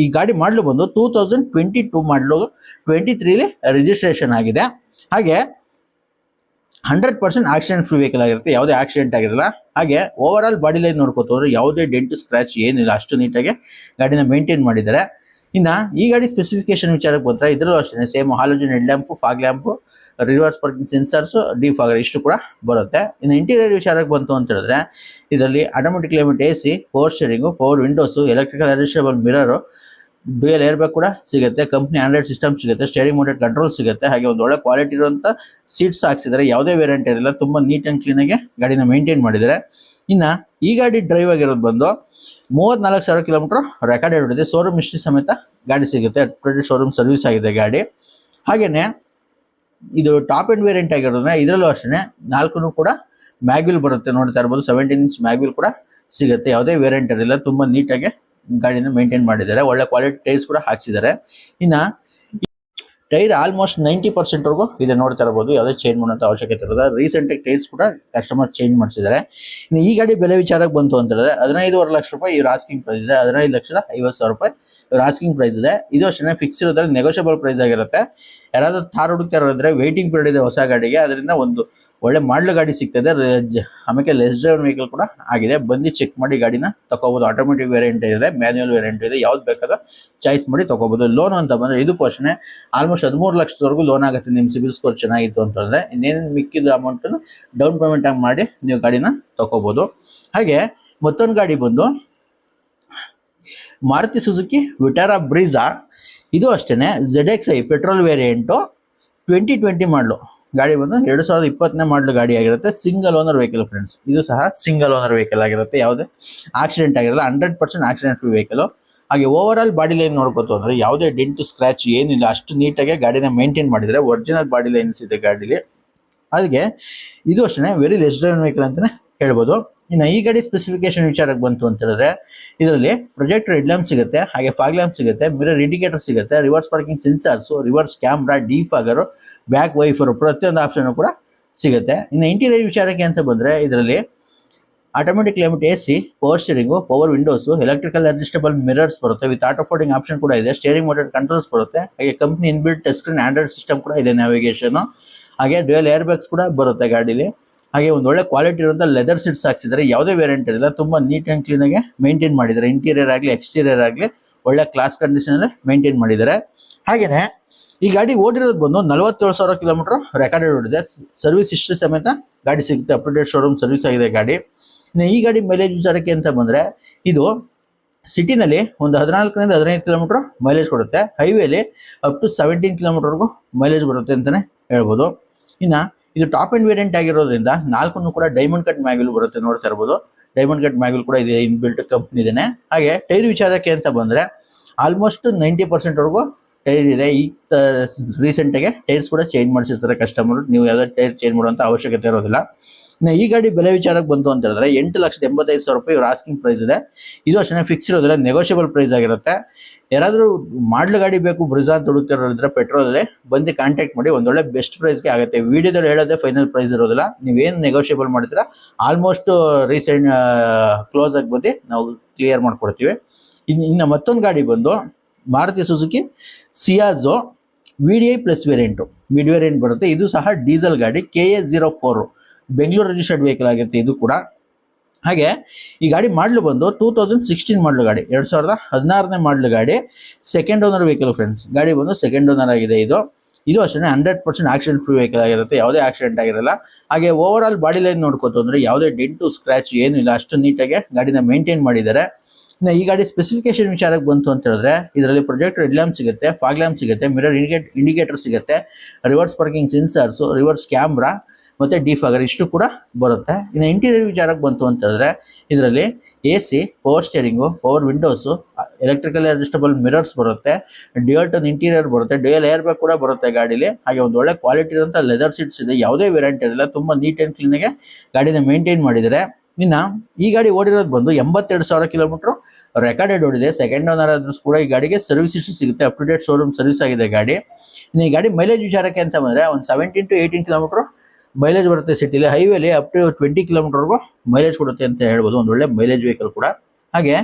ಈ ಗಾಡಿ ಮಾಡಲು ಬಂದು 2022 ಮಾಡಲು 23 ರಿಜಿಸ್ಟ್ರೇಷನ್ ಆಗಿದೆ. ಹಾಗೆ 100% ಆಕ್ಸಿಡೆಂಟ್ ಫ್ರೀ ವೆಹಿಕಲ್ ಆಗಿರುತ್ತೆ, ಯಾವುದೇ ಆಕ್ಸಿಡೆಂಟ್ ಆಗಿರಲ್ಲ. ಹಾಗೆ ಓವರ್ ಆಲ್ ಬಾಡಿ ಲೈನ್ ನೋಡ್ಕೋತವ್ರು ಯಾವುದೇ ಡೆಂಟ್ ಸ್ಕ್ರಾಚ್ ಏನಿಲ್ಲ, ಅಷ್ಟು ನೀಟಾಗಿ ಗಾಡಿನ ಮೇಂಟೈನ್ ಮಾಡಿದ್ದಾರೆ. ಇನ್ನು ಈ ಗಾಡಿ ಸ್ಪೆಸಿಫಿಕೇಶನ್ ವಿಚಾರಕ್ಕೆ ಬಂದರೆ ಇದರಲ್ಲೂ ಅಷ್ಟೇ same halogen head lamp, fog lamp, reverse parking sensors, defogger ಇಷ್ಟು ಕೂಡ ಬರುತ್ತೆ. ಇನ್ನು ಇಂಟೀರಿಯರ್ ವಿಚಾರಕ್ಕೆ ಬಂತು ಅಂತ ಹೇಳಿದ್ರೆ ಇದರಲ್ಲಿ automatic climate AC, power steering, power windows, electrical adjustable mirror, dual air bag ಕೂಡ ಸಿಗುತ್ತೆ, ಕಂಪ್ನಿ ಆಂಡ್ರಾಯ್ಡ್ ಸಿಸ್ಟಮ್ ಸಿಗುತ್ತೆ, ಸ್ಟೇರಿಂಗ್ ಮೋಟೆಡ್ ಕಂಟ್ರೋಲ್ ಸಿಗುತ್ತೆ. ಹಾಗೆ ಒಂದು ಒಳ್ಳೆ ಕ್ವಾಲಿಟಿ ಇರುವಂಥ ಸೀಟ್ಸ್ ಹಾಕ್ಸಿದ್ದಾರೆ, ಯಾವುದೇ ವೇರಿಯಂಟ್ ಇರಲ್ಲ, ತುಂಬ ನೀಟ್ ಆ್ಯಂಡ್ ಕ್ಲೀನಾಗಿ ಗಾಡಿನ ಮೇಂಟೈನ್ ಮಾಡಿದ್ದಾರೆ. ಇನ್ನು ಈ ಗಾಡಿ ಡ್ರೈವ್ ಆಗಿರೋದು ಬಂದು 34,000 ಕಿಲೋಮೀಟರ್ ರೆಕಾರ್ಡೆಡ್ ಹೊಡಿದೆ. ಶೋರೂಮ್ ಹಿಸ್ಟ್ರಿ ಸಮೇತ ಗಾಡಿ ಸಿಗುತ್ತೆ, ಶೋರೂಮ್ ಸರ್ವಿಸ್ ಆಗಿದೆ ಗಾಡಿ. ಹಾಗೆಯೇ ಇದು ಟಾಪ್ ಎಂಡ್ ವೇರಿಯಂಟ್ ಆಗಿರೋದ್ರೆ ಇದರಲ್ಲೂ ಅಷ್ಟೇ 4 ಕೂಡ ಮ್ಯಾಗ್ವಿಲ್ ಬರುತ್ತೆ, ನೋಡ್ತಾ ಇರ್ಬೋದು. 17 ಇಂಚ್ ಮ್ಯಾಗ್ವಿಲ್ ಕೂಡ ಸಿಗುತ್ತೆ, ಯಾವುದೇ ವೇರಿಯಂಟ್ ಇರಲಿಲ್ಲ, ತುಂಬ ನೀಟಾಗಿ ಗಾಡಿನ ಮೇಂಟೈನ್ ಮಾಡಿದ್ದಾರೆ. ಒಳ್ಳೆ ಕ್ವಾಲಿಟಿ ಟೈರ್ಸ್ ಕೂಡ ಹಾಕ್ಸಿದ್ದಾರೆ. ಇನ್ನು ಟೈರ್ ಆಲ್ಮೋಸ್ಟ್ 90% ವರೆಗೂ ಇದೆ, ನೋಡ್ತಾ ಇರಬಹುದು. ಯಾವುದೇ ಚೇಂಜ್ ಮಾಡೋಂಥ ಅವಶ್ಯಕತೆ ಇರೋದ. ರೀಸೆಂಟಾಗಿ ಟೈರ್ಸ್ ಕೂಡ ಕಸ್ಟಮರ್ ಚೇಂಜ್ ಮಾಡಿಸಿದ್ದಾರೆ. ಇನ್ನು ಈ ಗಾಡಿ ಬೆಲೆ ವಿಚಾರಕ್ಕೆ ಬಂತು ಅಂತ ಹೇಳಿದ್ರೆ 15.5 ಲಕ್ಷ ರೂಪಾಯಿ ಇವ್ರ ಆಸ್ಕಿಂಗ್ ಪ್ರೈಸ್ ಇದೆ. 15,50,000 ರೂಪಾಯಿ ಇವ್ರ ಆಸ್ಕಿಂಗ್ ಪ್ರೈಸ್ ಇದೆ. ಇದು ಅಷ್ಟೇ ಫಿಕ್ಸ್ ಇರೋದ್ರಲ್ಲಿ ನೆಗೋಷಿಯಬಲ್ ಪ್ರೈಸ್ ಆಗಿರುತ್ತೆ. ಯಾರಾದ್ರೂ ಥಾರ್ ಹುಡುಕ್ತಾ ಇರೋದ್ರೆ ವೇಟಿಂಗ್ ಪೀರಿಯಡ್ ಇದೆ ಹೊಸ ಗಾಡಿಗೆ, ಅದರಿಂದ ಒಂದು ಒಳ್ಳೆ ಮಾಡಲ್ ಗಾಡಿ ಸಿಗ್ತದೆ. ಆಮೇಲೆ ಲೆಸ್ ಡ್ರೈವ್ ವೆಹಿಕಲ್ ಕೂಡ ಆಗಿದೆ, ಬಂದು ಚೆಕ್ ಮಾಡಿ ಗಾಡಿನ ತಗೋಬಹುದು. ಆಟೋಮೆಟಿಕ್ ವೇರಿಯಂಟ್ ಇದೆ, ಮ್ಯಾನ್ಯುಯಲ್ ವೇರಿಯಂಟ್ ಇದೆ, ಯಾವ್ದು ಬೇಕಾದ್ರೂ ಚಾಯ್ಸ್ ಮಾಡಿ ತಗೋಬಹುದು. ಲೋನ್ ಅಂತ ಬಂದ್ರೆ ಇದಕ್ಕೂ ಅಷ್ಟೇ ಆಲ್ಮೋಸ್ಟ್ 13 ಲಕ್ಷದವರೆಗೂ ಲೋನ್ ಆಗುತ್ತೆ ನಿಮ್ಮ ಸಿಬಿಲ್ ಸ್ಕೋರ್ ಚೆನ್ನಾಗಿತ್ತು ಅಂತಂದ್ರೆ. ಇನ್ನೇನು ಮಿಕ್ಕಿದ ಅಮೌಂಟನ್ನು ಡೌನ್ ಪೇಮೆಂಟ್ ಆಗಿ ಮಾಡಿ ನೀವು ಗಾಡಿನ ತಗೋಬಹುದು. ಹಾಗೆ ಮತ್ತೊಂದು ಗಾಡಿ ಬಂದು ಮಾರುತಿ ಸುಜುಕಿ ವಿಟಾರಾ ಬ್ರೀಜಾ. ಇದು ಅಷ್ಟೇ ZXi ಪೆಟ್ರೋಲ್ ವೇರಿಯಂಟು 2020 ಮಾಡಲು ಗಾಡಿ ಬಂದು 2020 ಮಾಡಲು ಗಾಡಿ ಆಗಿರುತ್ತೆ. Single owner vehicle friends. ಇದು ಸಹ ಸಿಂಗಲ್ ಓನರ್ ವೆಹಿಕಲ್ ಆಗಿರುತ್ತೆ, ಯಾವುದೇ ಆಕ್ಸಿಡೆಂಟ್ ಆಗಿರಲ್ಲ, 100% ಆಕ್ಸಿಡೆಂಟ್ ಫ್ರೀ ವೆಹಿಕಲ್. ಹಾಗೆ ಓವರ್ ಆಲ್ ಬಾಡಿ ಲೈನ್ ನೋಡ್ಕೋತು ಅಂದ್ರೆ ಯಾವುದೇ ಡೆಂಟ್ ಸ್ಕ್ರಾಚ್ ಏನಿಲ್ಲ, ಅಷ್ಟು ನೀಟಾಗಿ ಗಾಡಿನ ಮೇಂಟೈನ್ ಮಾಡಿದರೆ. ಒರಿಜಿನಲ್ ಬಾಡಿ ಲೈನ್ಸ್ ಇದೆ ಗಾಡಿಲಿ. ಹಾಗೆ ಇದು ಅಷ್ಟೇ ವೆರಿ ಲೆಸ್ ಡ್ರೈವ್ ವೆಹಿಕಲ್ ಅಂತಾನೆ ಹೇಳ್ಬೋದು. ಇನ್ನು ಈ ಗಾಡಿ ಸ್ಪೆಸಿಫಿಕೇಶನ್ ವಿಚಾರಕ್ಕೆ ಬಂತು ಅಂತ ಹೇಳಿದ್ರೆ ಇದರಲ್ಲಿ ಪ್ರೊಜೆಕ್ಟರ್ ಹೆಡ್ ಲ್ಯಾಂಪ್ ಸಿಗುತ್ತೆ, ಹಾಗೆ ಫಾಗ್ ಲ್ಯಾಂಪ್ ಸಿಗುತ್ತೆ, ಮಿರರ್ ಇಂಡಿಕೇಟರ್ ಸಿಗುತ್ತೆ, reverse parking sensors, reverse camera, defogger, back wiper, ಪ್ರತಿಯೊಂದು ಆಪ್ಷನ್ ಕೂಡ ಸಿಗುತ್ತೆ. ಇನ್ನು ಇಂಟೀರಿಯರ್ ವಿಚಾರಕ್ಕೆ ಅಂತ ಬಂದ್ರೆ ಇದರಲ್ಲಿ automatic climate AC, power steering, power windows, electrical adjustable mirrors ಬರುತ್ತೆ, ವಿತ್ ಆಟೋ ಫೋಲ್ಡಿಂಗ್ ಆಪ್ಷನ್ ಕೂಡ ಇದೆ, ಸ್ಟೇರಿಂಗ್ ಮೋಟೆಡ್ ಕಂಟ್ರೋಲ್ಸ್ ಬರುತ್ತೆ. ಹಾಗೆ company inbuilt touch screen Android system ಕೂಡ ಇದೆ, ನ್ಯಾವಿಗೇಷನ್. ಹಾಗೆ ಡ್ಯೂಯಲ್ ಏರ್ ಬ್ಯಾಗ್ಸ್ ಕೂಡ ಬರುತ್ತೆ ಗಾಡಿಲಿ. ಹಾಗೆ ಒಂದು ಒಳ್ಳೆ ಕ್ವಾಲಿಟಿ ಇರುವಂಥ ಲೆದರ್ ಸೀಟ್ಸ್ ಹಾಕ್ಸಿದ್ದಾರೆ, ಯಾವುದೇ ವೇರಿಯಂಟ್ ಇರಲ್ಲ, ತುಂಬ ನೀಟ್ ಆ್ಯಂಡ್ ಕ್ಲೀನಾಗಿ ಮೇಂಟೈನ್ ಮಾಡಿದ್ದಾರೆ. ಇಂಟೀರಿಯರ್ ಆಗಲಿ ಎಕ್ಸ್ಟೀರಿಯರ್ ಆಗಲಿ ಒಳ್ಳೆ ಕ್ಲಾಸ್ ಕಂಡೀಷನಲ್ಲಿ ಮೇಂಟೈನ್ ಮಾಡಿದ್ದಾರೆ. ಹಾಗೆಯೇ ಈ ಗಾಡಿ ಓಡಿರೋದು ಬಂದು 47,000 ಕಿಲೋಮೀಟರ್ ರೆಕಾರ್ಡೆಡ್ ಓಡಿದೆ. ಸರ್ವಿಸ್ ಹಿಸ್ಟ್ರಿ ಸಮೇತ ಗಾಡಿ ಸಿಗುತ್ತೆ, up to date showroom service ಆಗಿದೆ ಗಾಡಿ. ಇನ್ನು ಈ ಗಾಡಿ ಮೈಲೇಜ್ ವಿಚಾರಕ್ಕೆ ಅಂತ ಬಂದರೆ ಇದು ಸಿಟಿನಲ್ಲಿ ಒಂದು 14 ರಿಂದ 15 ಕಿಲೋಮೀಟರ್ ಮೈಲೇಜ್ ಕೊಡುತ್ತೆ. ಹೈವೇಲಿ ಅಪ್ ಟು 17 ಕಿಲೋಮೀಟರ್ವರೆಗೂ ಮೈಲೇಜ್ ಬರುತ್ತೆ ಅಂತಲೇ ಹೇಳ್ಬೋದು. ಇನ್ನು ಇದು ಟಾಪ್ ಎಂಡ್ ವೇರಿಯಂಟ್ ಆಗಿರೋದ್ರಿಂದ 4 ಕೂಡ ಡೈಮಂಡ್ ಕಟ್ ಮ್ಯಾಗ್ವಿಲ್ ಬರುತ್ತೆ, ನೋಡ್ತಾ ಇರ್ಬೋದು. ಡೈಮಂಡ್ ಕಟ್ ಮ್ಯಾಗ್ವಿಲ್ ಕೂಡ ಇದೆ, ಇನ್ಬಿಲ್ಟ್ ಕಂಪ್ನಿ ಇದೇನೆ. ಹಾಗೆ ಟೈರ್ ವಿಚಾರಕ್ಕೆ ಅಂತ ಬಂದರೆ ಆಲ್ಮೋಸ್ಟ್ 90% ವರೆಗೂ ಟೈರ್ ಇದೆ. ಈ ರೀಸೆಂಟಾಗಿ ಟೈರ್ಸ್ ಕೂಡ ಚೇಂಜ್ ಮಾಡಿಸಿರ್ತಾರೆ ಕಸ್ಟಮರ್, ನೀವು ಯಾವುದೇ ಟೈರ್ ಚೇಂಜ್ ಮಾಡುವಂಥ ಅವಶ್ಯಕತೆ ಇರೋದಿಲ್ಲ. ಇನ್ನು ಈ ಗಾಡಿ ಬೆಲೆ ವಿಚಾರಕ್ಕೆ ಬಂತು ಅಂತ ಹೇಳಿದ್ರೆ 8,85,000 ರೂಪಾಯಿ ಇವ್ರ ಆಸ್ಕಿಂಗ್ ಪ್ರೈಸ್ ಇದೆ. ಇದು ಅಷ್ಟೇ ಫಿಕ್ಸ್ ಇರೋದಿಲ್ಲ, ನೆಗೋಷಿಯಬಲ್ ಪ್ರೈಸ್ ಆಗಿರುತ್ತೆ. ಯಾರಾದರೂ ಮಾಡಲ್ ಗಾಡಿ ಬೇಕು ಬ್ರಿಜಾ ಅಂತ ಹುಡುಕ್ತಿರೋದ್ರೆ ಪೆಟ್ರೋಲಲ್ಲಿ ಬಂದು ಕಾಂಟ್ಯಾಕ್ಟ್ ಮಾಡಿ, ಒಂದೊಳ್ಳೆ ಬೆಸ್ಟ್ ಪ್ರೈಸ್ಗೆ ಆಗುತ್ತೆ. ವಿಡಿಯೋದಲ್ಲಿ ಹೇಳೋದೇ ಫೈನಲ್ ಪ್ರೈಸ್ ಇರೋದಿಲ್ಲ, ನೀವೇನು ನೆಗೋಷಿಯಬಲ್ ಮಾಡ್ತೀರಾ ಆಲ್ಮೋಸ್ಟ್ ರೀಸೆಂಟ್ ಕ್ಲೋಸ್ ಆಗಿ ಬಂದು ನಾವು ಕ್ಲಿಯರ್ ಮಾಡ್ಕೊಡ್ತೀವಿ. ಇನ್ನು ಮತ್ತೊಂದು ಗಾಡಿ ಬಂದು ಮಾರುತಿ ಸುಜುಕಿ ಸಿಯಾಜೋ VDI plus variant, mid variant ಬರುತ್ತೆ. ಇದು ಸಹ ಡೀಸೆಲ್ ಗಾಡಿ, KA04 ಬೆಂಗಳೂರು ರಿಜಿಸ್ಟರ್ಡ್ ವೆಹಿಕಲ್ ಆಗಿರುತ್ತೆ ಇದು ಕೂಡ. ಹಾಗೆ ಈ ಗಾಡಿ ಮಾಡಲು ಬಂದು 2016 ಮಾಡಲು ಗಾಡಿ, 2016ನೇ ಮಾಡಲು ಗಾಡಿ, ಸೆಕೆಂಡ್ ಓನರ್ ವೆಹಿಕಲ್ ಫ್ರೆಂಡ್ಸ್. ಗಾಡಿ ಬಂದು ಸೆಕೆಂಡ್ ಓನರ್ ಆಗಿದೆ ಇದು ಅಷ್ಟೇ 100% ಆಕ್ಸಿಡೆಂಟ್ ಫ್ರೀ ವೆಹಿಕಲ್ ಆಗಿರುತ್ತೆ, ಯಾವುದೇ ಆಕ್ಸಿಡೆಂಟ್ ಆಗಿರಲ್ಲ. ಹಾಗೆ ಓವರ್ ಆಲ್ ಬಾಡಿ ಲೈನ್ ನೋಡ್ಕೋತು ಅಂದರೆ ಯಾವುದೇ ಡೆಂಟು ಸ್ಕ್ರಾಚ್ ಏನೂ ಇಲ್ಲ, ಅಷ್ಟು ನೀಟಾಗಿ ಗಾಡಿನ ಮೇಂಟೈನ್ ಮಾಡಿದ್ದಾರೆ. ಇನ್ನು ಈ ಗಾಡಿ ಸ್ಪೆಸಿಫಿಕೇಶನ್ ವಿಚಾರಕ್ಕೆ ಬಂತು ಅಂತ ಹೇಳಿದ್ರೆ ಇದರಲ್ಲಿ ಪ್ರೊಜೆಕ್ಟರ್ ಹೆಡ್ ಲ್ಯಾಂಪ್ ಸಿಗುತ್ತೆ, ಫಾಗ್ ಲ್ಯಾಂಪ್ ಸಿಗುತ್ತೆ, ಮಿರರ್ ಇಂಡಿಕೇಟರ್ ಸಿಗುತ್ತೆ, reverse parking sensors, reverse camera ಮತ್ತೆ ಡಿಫಾಗರ್ ಇಷ್ಟು ಕೂಡ ಬರುತ್ತೆ. ಇನ್ನು ಇಂಟೀರಿಯರ್ ವಿಚಾರಕ್ಕೆ ಬಂತು ಅಂತ ಹೇಳಿದ್ರೆ ಇದರಲ್ಲಿ AC, power steering, power windows, electrical adjustable mirrors ಬರುತ್ತೆ, ಡ್ಯುಯಲ್ ಟೋನ್ ಇಂಟೀರಿಯರ್ ಬರುತ್ತೆ, ಡ್ಯುಯಲ್ ಏರ್ ಬ್ಯಾಗ್ ಕೂಡ ಬರುತ್ತೆ ಗಾಡಿಲಿ. ಹಾಗೆ ಒಂದು ಒಳ್ಳೆ ಕ್ವಾಲಿಟಿ ಇರುವಂಥ ಲೆದರ್ ಸೀಟ್ಸ್ ಇದೆ, ಯಾವುದೇ ವೇರಿಯಂಟ್ ಇರಲ್ಲ, ತುಂಬಾ ನೀಟ್ ಅಂಡ್ ಕ್ಲೀನ್ ಆಗಿ ಗಾಡಿನ ಮೇಂಟೈನ್ ಮಾಡಿದ್ದಾರೆ. ಇನ್ನು ಈ ಗಾಡಿ ಓಡಿರೋದು ಬಂದು 82,000 ಕಿಲೋಮೀಟರ್ ರೆಕಾರ್ಡೆಡ್ ಓಡಿದೆ. ಸೆಕೆಂಡ್ ಓನರ್ ಆದ್ರೂ ಕೂಡ ಈ ಗಾಡಿಗೆ ಸರ್ವಿಸ್ ಹಿಸ್ಟ್ರಿ ಸಿಗುತ್ತೆ, up to date showroom service ಆಗಿದೆ ಗಾಡಿ. ಇನ್ನು ಈ ಗಾಡಿ ಮೈಲೇಜ್ ವಿಚಾರಕ್ಕೆ ಅಂತ ಬಂದ್ರೆ ಒಂದು 17 to 18 ಕಿಲೋಮೀಟರ್ ಮೈಲೇಜ್ ಬರುತ್ತೆ ಸಿಟಿಲಿ, ಹೈವೇಲಿ ಅಪ್ ಟು 20 ಕಿಲೋಮೀಟರ್ವರೆಗೂ ಮೈಲೇಜ್ ಕೊಡುತ್ತೆ ಅಂತ ಹೇಳ್ಬೋದು. ಒಂದು ಒಳ್ಳೆ ಮೈಲೇಜ್ ವೆಹಿಕಲ್ ಕೂಡ. ಹಾಗೆ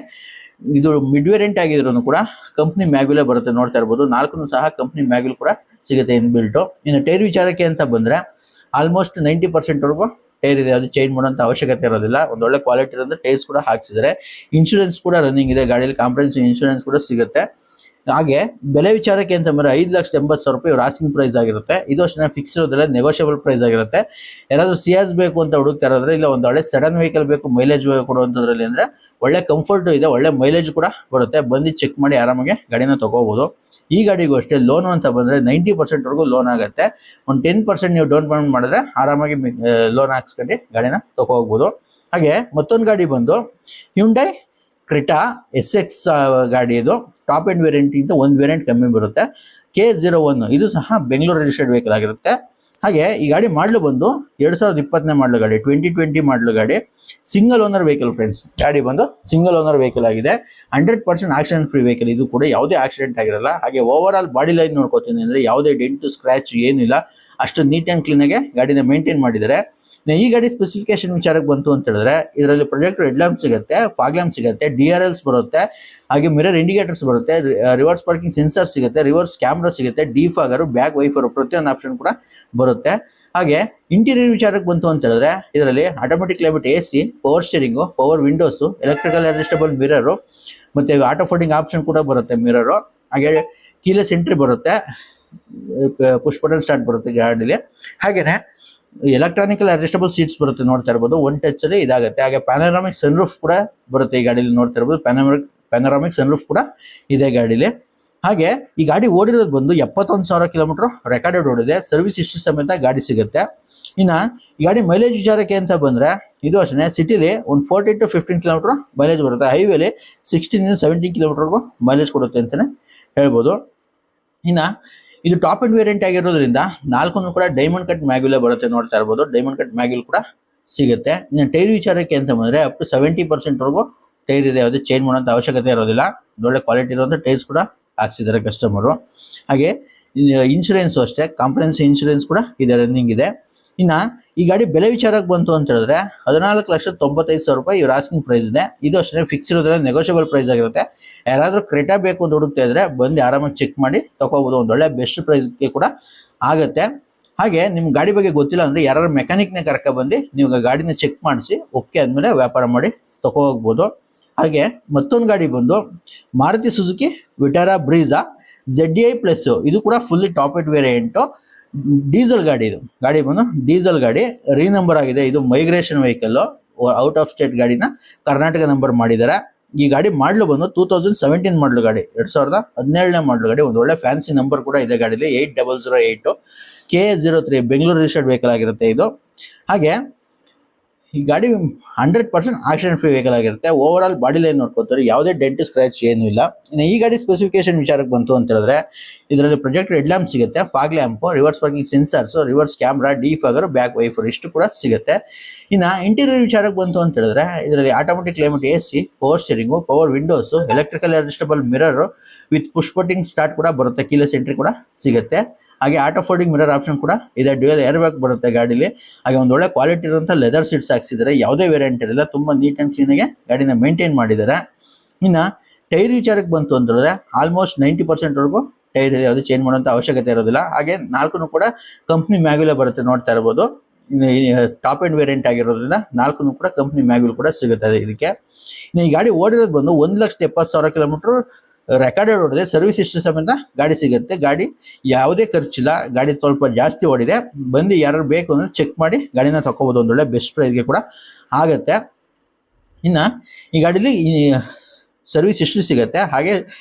ಇದು ಮಿಡ್ ವೇರಿಯಂಟ್ ಆಗಿದ್ರು ಕೂಡ ಕಂಪ್ನಿ ಮ್ಯಾಗ್ಯುಲೇ ಬರುತ್ತೆ, ನೋಡ್ತಾ ಇರ್ಬೋದು. 4 ಸಹ ಕಂಪ್ನಿ ಮ್ಯಾಗ್ಯುಲ್ ಕೂಡ ಸಿಗುತ್ತೆ ಇನ್ ಬಿಲ್ಟು. ಇನ್ನು ಟೈರ್ ವಿಚಾರಕ್ಕೆ ಅಂತ ಬಂದ್ರೆ ಆಲ್ಮೋಸ್ಟ್ 90% ವರೆಗೂ ಟೈರ್ ಇದೆ, ಅದು ಚೇಂಜ್ ಮಾಡೋಂಥ ಅವಶ್ಯಕತೆ ಇರೋದಿಲ್ಲ. ಒಂದು ಒಳ್ಳೆ ಕ್ವಾಲಿಟಿ ಇರೋದ್ರೆ ಟೈರ್ಸ್ ಕೂಡ ಹಾಕ್ಸಿದ್ದಾರೆ. ಇನ್ಶೂರೆನ್ಸ್ ಕೂಡ ರನ್ನಿಂಗ್ ಇದೆ ಗಾಡಿಯಲ್ಲಿ, ಕಾಂಪ್ರಹೆನ್ಸಿವ್ ಇನ್ಶೂರೆನ್ಸ್ ಕೂಡ ಸಿಗುತ್ತೆ. ಹಾಗೆ ಬೆಲೆ ವಿಚಾರಕ್ಕೆ ಅಂತ ಬಂದ್ರೆ 5,80,000 ರೂಪಾಯಿ ಇವ್ರ ಆಸ್ಕಿಂಗ್ ಪ್ರೈಸ್ ಆಗಿರುತ್ತೆ. ಇದು ಅಷ್ಟೇ ಫಿಕ್ಸ್ ಇರೋದಿಲ್ಲ, ನೆಗೋಷಿಯಬಲ್ ಪ್ರೈಸ್ ಆಗಿರುತ್ತೆ. ಯಾರಾದ್ರೂ ಸಿಯಾಸ್ ಬೇಕು ಅಂತ ಹುಡುಕ್ತಾ ಇರೋದ್ರೆ, ಇಲ್ಲ ಒಂದು ಒಳ್ಳೆ ಸಡನ್ ವೆಹಿಕಲ್ ಬೇಕು ಮೈಲೇಜ್ ಕೊಡುವಂಥದ್ರಲ್ಲಿ ಅಂದ್ರೆ ಒಳ್ಳೆ ಕಂಫರ್ಟ್ ಇದೆ, ಒಳ್ಳೆ ಮೈಲೇಜ್ ಕೂಡ ಬರುತ್ತೆ. ಬಂದು ಚೆಕ್ ಮಾಡಿ ಆರಾಮಾಗಿ ಗಾಡಿನ ತಗೋಬಹುದು. ಈ ಗಾಡಿಗೂ ಅಷ್ಟೇ ಲೋನು ಅಂತ ಬಂದ್ರೆ 90% ವರೆಗೂ ಲೋನ್ ಆಗುತ್ತೆ. ಒಂದು 10% ನೀವು ಡೌನ್ ಪೇಮೆಂಟ್ ಮಾಡಿದ್ರೆ ಆರಾಮಾಗಿ ಲೋನ್ ಹಾಕ್ಸ್ಕೊಂಡು ಗಾಡಿನ ತಗೋಬಹುದು. ಹಾಗೆ ಮತ್ತೊಂದು ಗಾಡಿ ಬಂದು ಹ್ಯುಂಡೈ ಕ್ರೆಟಾ SX ಗಾಡಿ. ಇದು ಟಾಪ್ ಎಂಡ್ ವೇರಿಯಂಟ್ ಇಂದ ಒಂದು ವೇರಿಯಂಟ್ ಕಮ್ಮಿ ಬರುತ್ತೆ, K01. ಇದು ಸಹ ಬೆಂಗಳೂರು ರಿಜಿಸ್ಟರ್ಡ್ ವೆಹಿಕಲ್ ಆಗಿರುತ್ತೆ. ಹಾಗೆ ಈ ಗಾಡಿ ಮಾಡಲು ಬಂದು 2020 ಮಾಡಲು ಗಾಡಿ, 2020 ಮಾಡಲು ಗಾಡಿ, ಸಿಂಗಲ್ ಓನರ್ ವೆಹಿಕಲ್ ಫ್ರೆಂಡ್ಸ್. ಗಾಡಿ ಬಂದು ಸಿಂಗಲ್ ಓನರ್ ವೆಹಿಕಲ್ ಆಗಿದೆ, 100% ಆಕ್ಸಿಡೆಂಟ್ ಫ್ರೀ ವೆಹಿಕಲ್. ಇದು ಕೂಡ ಯಾವುದೇ ಆಕ್ಸಿಡೆಂಟ್ ಆಗಿರಲ್ಲ. ಹಾಗೆ ಓವರ್ ಆಲ್ ಬಾಡಿ ಲೈನ್ ನೋಡ್ಕೋತೀನಿ ಅಂದ್ರೆ ಯಾವುದೇ ಡೆಂಟ್ ಸ್ಕ್ರಾಚ್ ಏನಿಲ್ಲ, ಅಷ್ಟು ನೀಟ್ ಅಂಡ್ ಕ್ಲೀನ್ ಆಗಿ ಗಾಡಿನ ಮೇಂಟೈನ್ ಮಾಡಿದ್ದಾರೆ. ಈ ಗಾಡಿ ಸ್ಪೆಸಿಫಿಕೇಶನ್ ವಿಚಾರಕ್ಕೆ ಬಂತು ಅಂತ ಹೇಳಿದ್ರೆ ಇದರಲ್ಲಿ ಪ್ರೊಜೆಕ್ಟರ್ ಹೆಡ್ ಲ್ಯಾಂಪ್ ಸಿಗುತ್ತೆ, ಫಾಗ್ ಲ್ಯಾಂಪ್ ಸಿಗುತ್ತೆ, DRLs ಬರುತ್ತೆ, ಹಾಗೆ ಮಿರರ್ ಇಂಡಿಕೇಟರ್ಸ್ ಬರುತ್ತೆ, ರಿವರ್ಸ್ ಪಾರ್ಕಿಂಗ್ ಸೆನ್ಸರ್ ಸಿಗುತ್ತೆ, ರಿವರ್ಸ್ ಕ್ಯಾಮ್ರಾ ಸಿಗುತ್ತೆ, ಡಿಫಾಗರ್, ಬ್ಯಾಕ್ ವೈಫರ್ ಪ್ರತಿಯೊಂದು ಆಪ್ಷನ್ ಕೂಡ ಬರುತ್ತೆ. ಹಾಗೆ ಇಂಟೀರಿಯರ್ ವಿಚಾರಕ್ಕೆ ಬಂತು ಅಂತ ಹೇಳಿದ್ರೆ ಇದರಲ್ಲಿ automatic climate AC, power steering, power windows, electrical adjustable mirror ಮತ್ತೆ ಆಟೋ ಫೋಲ್ಡಿಂಗ್ ಆಪ್ಷನ್ ಕೂಡ ಬರುತ್ತೆ ಮಿರರು. ಹಾಗೆ ಕೀಲೆಸ್ ಎಂಟ್ರಿ ಬರುತ್ತೆ, ಪುಷ್ ಬಟನ್ ಸ್ಟಾರ್ಟ್ ಬರುತ್ತೆ ಗಾಡಿಲಿ. ಹಾಗೇನೆ ಎಲೆಕ್ಟ್ರಾನಿಕಲ್ ಅಡ್ಜಸ್ಟಬಲ್ ಸೀಟ್ಸ್ ಬರುತ್ತೆ, ನೋಡ್ತಾ ಇರ್ಬೋದು. ಒನ್ ಟಚ್ ಅಲ್ಲಿ ಇದಾಗುತ್ತೆ. ಹಾಗೆ ಪ್ಯಾನರಾಮಿಕ್ ಸನ್ರೂಫ್ ಕೂಡ ಬರುತ್ತೆ ಈ ಗಾಡಿಲಿ, ನೋಡ್ತಾ ಇರ್ಬೋದು. ಪ್ಯಾನರಾಮಿಕ್ ಸನ್ರೂಫ್ ಕೂಡ ಇದೆ ಗಾಡಿಲಿ. ಹಾಗೆ ಈ ಗಾಡಿ ಓಡಿರೋದು ಬಂದು 71,000 ಕಿಲೋಮೀಟರ್ ರೆಕಾರ್ಡೆಡ್ ಓಡಿದೆ, ಸರ್ವಿಸ್ ಹಿಸ್ಟ್ರಿ ಸಮೇತ ಗಾಡಿ ಸಿಗುತ್ತೆ. ಇನ್ನ ಈ ಗಾಡಿ ಮೈಲೇಜ್ ವಿಚಾರಕ್ಕೆ ಅಂತ ಬಂದ್ರೆ ಇದು ಅಷ್ಟೇ ಸಿಟಿಲಿ ಒಂದು 14 to 15 ಕಿಲೋಮೀಟರ್ ಮೈಲೇಜ್ ಬರುತ್ತೆ, ಹೈವೇಲಿ 16 to 17 ಕಿಲೋಮೀಟರ್ಗೂ ಮೈಲೇಜ್ ಕೊಡುತ್ತೆ ಅಂತಾನೆ ಹೇಳ್ಬೋದು. ಇನ್ನ ಇದು ಟಾಪ್ ಅಂಡ್ ವೇರಿಯಂಟ್ ಆಗಿರೋದ್ರಿಂದ 4 ಕೂಡ ಡೈಮಂಡ್ ಕಟ್ ಮ್ಯಾಗ್ಯುಲೇ ಬರುತ್ತೆ, ನೋಡ್ತಾ ಇರ್ಬೋದು. ಡೈಮಂಡ್ ಕಟ್ ಮ್ಯಾಗ್ಯುಲ್ ಕೂಡ ಸಿಗುತ್ತೆ. ಇನ್ನು ಟೈರ್ ವಿಚಾರಕ್ಕೆ ಅಂತ ಬಂದ್ರೆ ಅಪ್ ಟು 70% ವರೆಗೂ ಟೈರ್ ಇದೆ, ಯಾವುದೇ ಚೇಂಜ್ ಮಾಡೋಂಥ ಅವಶ್ಯಕತೆ ಇರೋದಿಲ್ಲ. ಒಳ್ಳೆ ಕ್ವಾಲಿಟಿ ಇರುವಂಥ ಟೈರ್ಸ್ ಕೂಡ ಹಾಕ್ಸಿದ್ದಾರೆ ಕಸ್ಟಮರು. ಹಾಗೆ ಇನ್ಶೂರೆನ್ಸ್ ಅಷ್ಟೇ, ಕಾಂಪ್ರಹೆನ್ಸಿವ್ ಇನ್ಶೂರೆನ್ಸ್ ಕೂಡ ಇದೆ, ರನ್ನಿಂಗ್ ಇದೆ. ಇನ್ನ ಈ ಗಾಡಿ ಬೆಲೆ ವಿಚಾರಕ್ಕೆ ಬಂತು ಅಂತ ಹೇಳಿದ್ರೆ 14,95,000 ರೂಪಾಯಿ ಇವ್ರ ಆಸ್ಕಿಂಗ್ ಪ್ರೈಸ್ ಇದೆ. ಇದು ಅಷ್ಟೇ ಫಿಕ್ಸ್ ಇರೋದ್ರಿಂದ ನೆಗೋಷಿಯಬಲ್ ಪ್ರೈಸ್ ಆಗಿರುತ್ತೆ. ಯಾರಾದ್ರೂ ಕ್ರೆಟಾ ಬೇಕು ಅಂತ ಹುಡುಕ್ತಾ ಇದ್ರೆ ಬಂದು ಆರಾಮಾಗಿ ಚೆಕ್ ಮಾಡಿ ತಗೋಬಹುದು, ಒಂದು ಒಳ್ಳೆ ಬೆಸ್ಟ್ ಪ್ರೈಸ್ಗೆ ಕೂಡ ಆಗುತ್ತೆ. ಹಾಗೆ ನಿಮ್ ಗಾಡಿ ಬಗ್ಗೆ ಗೊತ್ತಿಲ್ಲ ಅಂದ್ರೆ ಯಾರು ಮೆಕ್ಯಾನಿಕ್ನ ಕರ್ಕ ಬಂದು ನೀವು ಗಾಡಿನ ಚೆಕ್ ಮಾಡಿಸಿ ಒಪ್ಪಿಗೆ ಆದ್ಮೇಲೆ ವ್ಯಾಪಾರ ಮಾಡಿ ತಗೋ ಹೋಗ್ಬೋದು. ಹಾಗೆ ಮತ್ತೊಂದು ಗಾಡಿ ಬಂದು Maruti Suzuki Vitara Brezza ZDI+. ಇದು ಕೂಡ fully top end variant, diesel ಗಾಡಿ. ಇದು ಗಾಡಿ ಬಂದು ಡೀಸೆಲ್ ಗಾಡಿ, ರೀನಂಬರ್ ಆಗಿದೆ. ಇದು migration vehicle, out of state ಗಾಡಿನ ಕರ್ನಾಟಕ ನಂಬರ್ ಮಾಡಿದ್ದಾರೆ. ಈ ಗಾಡಿ ಮಾಡಲು ಬಂದು 2017 ಮಾಡಲು ಗಾಡಿ, 2017 ಮಾಡಲು ಗಾಡಿ. ಒಂದು ಒಳ್ಳೆ ಫ್ಯಾನ್ಸಿ ನಂಬರ್ ಕೂಡ ಇದೆ ಗಾಡಿಲಿ, 8008 K03 ಬೆಂಗಳೂರು ರಿಜಿಸ್ಟರ್ಡ್ ವೆಹಿಕಲ್ ಆಗಿರುತ್ತೆ ಇದು. ಹಾಗೆ ಈ ಗಾಡಿ 100% ಆಕ್ಸಿಡೆಂಟ್ ಫ್ರೀ ವೆಹಿಕಲ್ ಆಗಿರುತ್ತೆ. ಓವರ್ ಆಲ್ ಬಾಡಿ ಲೈನ್ ನೋಡ್ಕೋತಾರೆ, ಯಾವುದೇ ಡೆಂಟ್ ಸ್ಕ್ರಾಚ್ ಏನೂ ಇಲ್ಲ. ಇನ್ನು ಈ ಗಾಡಿ ಸ್ಪೆಸಿಫಿಕೇಶನ್ ವಿಚಾರಕ್ಕೆ ಬಂತು ಅಂತ ಹೇಳಿದ್ರೆ ಇದರಲ್ಲಿ ಪ್ರೊಜೆಕ್ಟರ್ ಹೆಡ್ ಲ್ಯಾಂಪ್ ಸಿಗುತ್ತೆ, fog lamp, reverse parking sensors, reverse camera, defogger, back wiper ಇಷ್ಟು ಕೂಡ ಸಿಗುತ್ತೆ. ಇನ್ನು ಇಂಟೀರಿಯರ್ ವಿಚಾರಕ್ಕೆ ಬಂತು ಅಂತ ಹೇಳಿದ್ರೆ ಇದರಲ್ಲಿ automatic climate AC, power steering, power Windows, electrical adjustable mirror with push button start ಕೂಡ ಬರುತ್ತೆ, ಕೀಲೆಸ್ ಎಂಟ್ರಿ ಕೂಡ ಸಿಗುತ್ತೆ. ಹಾಗೆ ಆಟೋ ಫೋಲ್ಡಿಂಗ್ ಮಿರರ್ ಆಪ್ಷನ್ ಕೂಡ ಇದೆ, ಡ್ಯುಯಲ್ ಏರ್ ಬ್ಯಾಗ್ ಬರುತ್ತೆ ಗಾಡಿಲಿ. ಹಾಗೆ ಒಂದು ಒಳ್ಳೆ ಕ್ವಾಲಿಟಿ ಇರುವಂತಹ ಲೆದರ್ ಸೀಟ್ಸ್ ಹಾಕ್ಸಿದ್ದಾರೆ, ಯಾವುದೇ ವೇರಿಯಂಟ್ ಇರಲ್ಲ, ತುಂಬಾ ನೀಟ್ ಅಂಡ್ ಕ್ಲೀನ್ ಆಗಿ ಗಾಡಿನ ಮೇಂಟೈನ್ ಮಾಡಿದ್ದಾರೆ. ಇನ್ನ ಟೈರ್ ವಿಚಾರಕ್ಕೆ ಬಂತು ಅಂತ ಹೇಳಿದ್ರೆ ಆಲ್ಮೋಸ್ಟ್ 90% ವರೆಗೂ ಟೈರ್ ಇದೆ, ಯಾವುದೇ ಚೇಂಜ್ ಮಾಡುವಂತ ಅವಶ್ಯಕತೆ ಇರೋದಿಲ್ಲ. ಹಾಗೆ 4 ಕೂಡ ಕಂಪ್ನಿ ಮ್ಯಾಗ್ಯುಲೇ ಬರುತ್ತೆ, ನೋಡ್ತಾ ಇರಬಹುದು. ಟಾಪ್ ಎಂಡ್ ವೇರಿಯಂಟ್ ಆಗಿರೋದ್ರಿಂದ 4 ಕೂಡ ಕಂಪ್ನಿ ಮ್ಯಾಗ್ಯುಲ್ ಕೂಡ ಸಿಗುತ್ತೆ ಇದಕ್ಕೆ. ಇನ್ನು ಈ ಗಾಡಿ ಓಡಿರೋದು ಬಂದು 1,70,000 ಕಿಲೋಮೀಟರ್ ರೆಕಾರ್ಡೆಡ್ ಓಡಿದೆ, ಸರ್ವಿಸ್ ಹಿಸ್ಟ್ರಿ ಸಮೇತ ಗಾಡಿ ಸಿಗುತ್ತೆ. ಗಾಡಿ ಯಾವುದೇ ಖರ್ಚಿಲ್ಲ, ಗಾಡಿ ಸ್ವಲ್ಪ ಜಾಸ್ತಿ ಓಡಿದೆ. ಬಂದು ಯಾರು ಬೇಕು ಅಂದ್ರೆ ಚೆಕ್ ಮಾಡಿ ಗಾಡಿನ ತಗೋಬಹುದು, ಒಂದೊಳ್ಳೆ ಬೆಸ್ಟ್ ಪ್ರೈಸ್ಗೆ ಕೂಡ ಆಗುತ್ತೆ. ಇನ್ನು ಈ ಗಾಡಿಲಿ ಸರ್ವಿಸ್ ಹಿಸ್ಟ್ರಿ ಸಿಗುತ್ತೆ, ಹಾಗೆ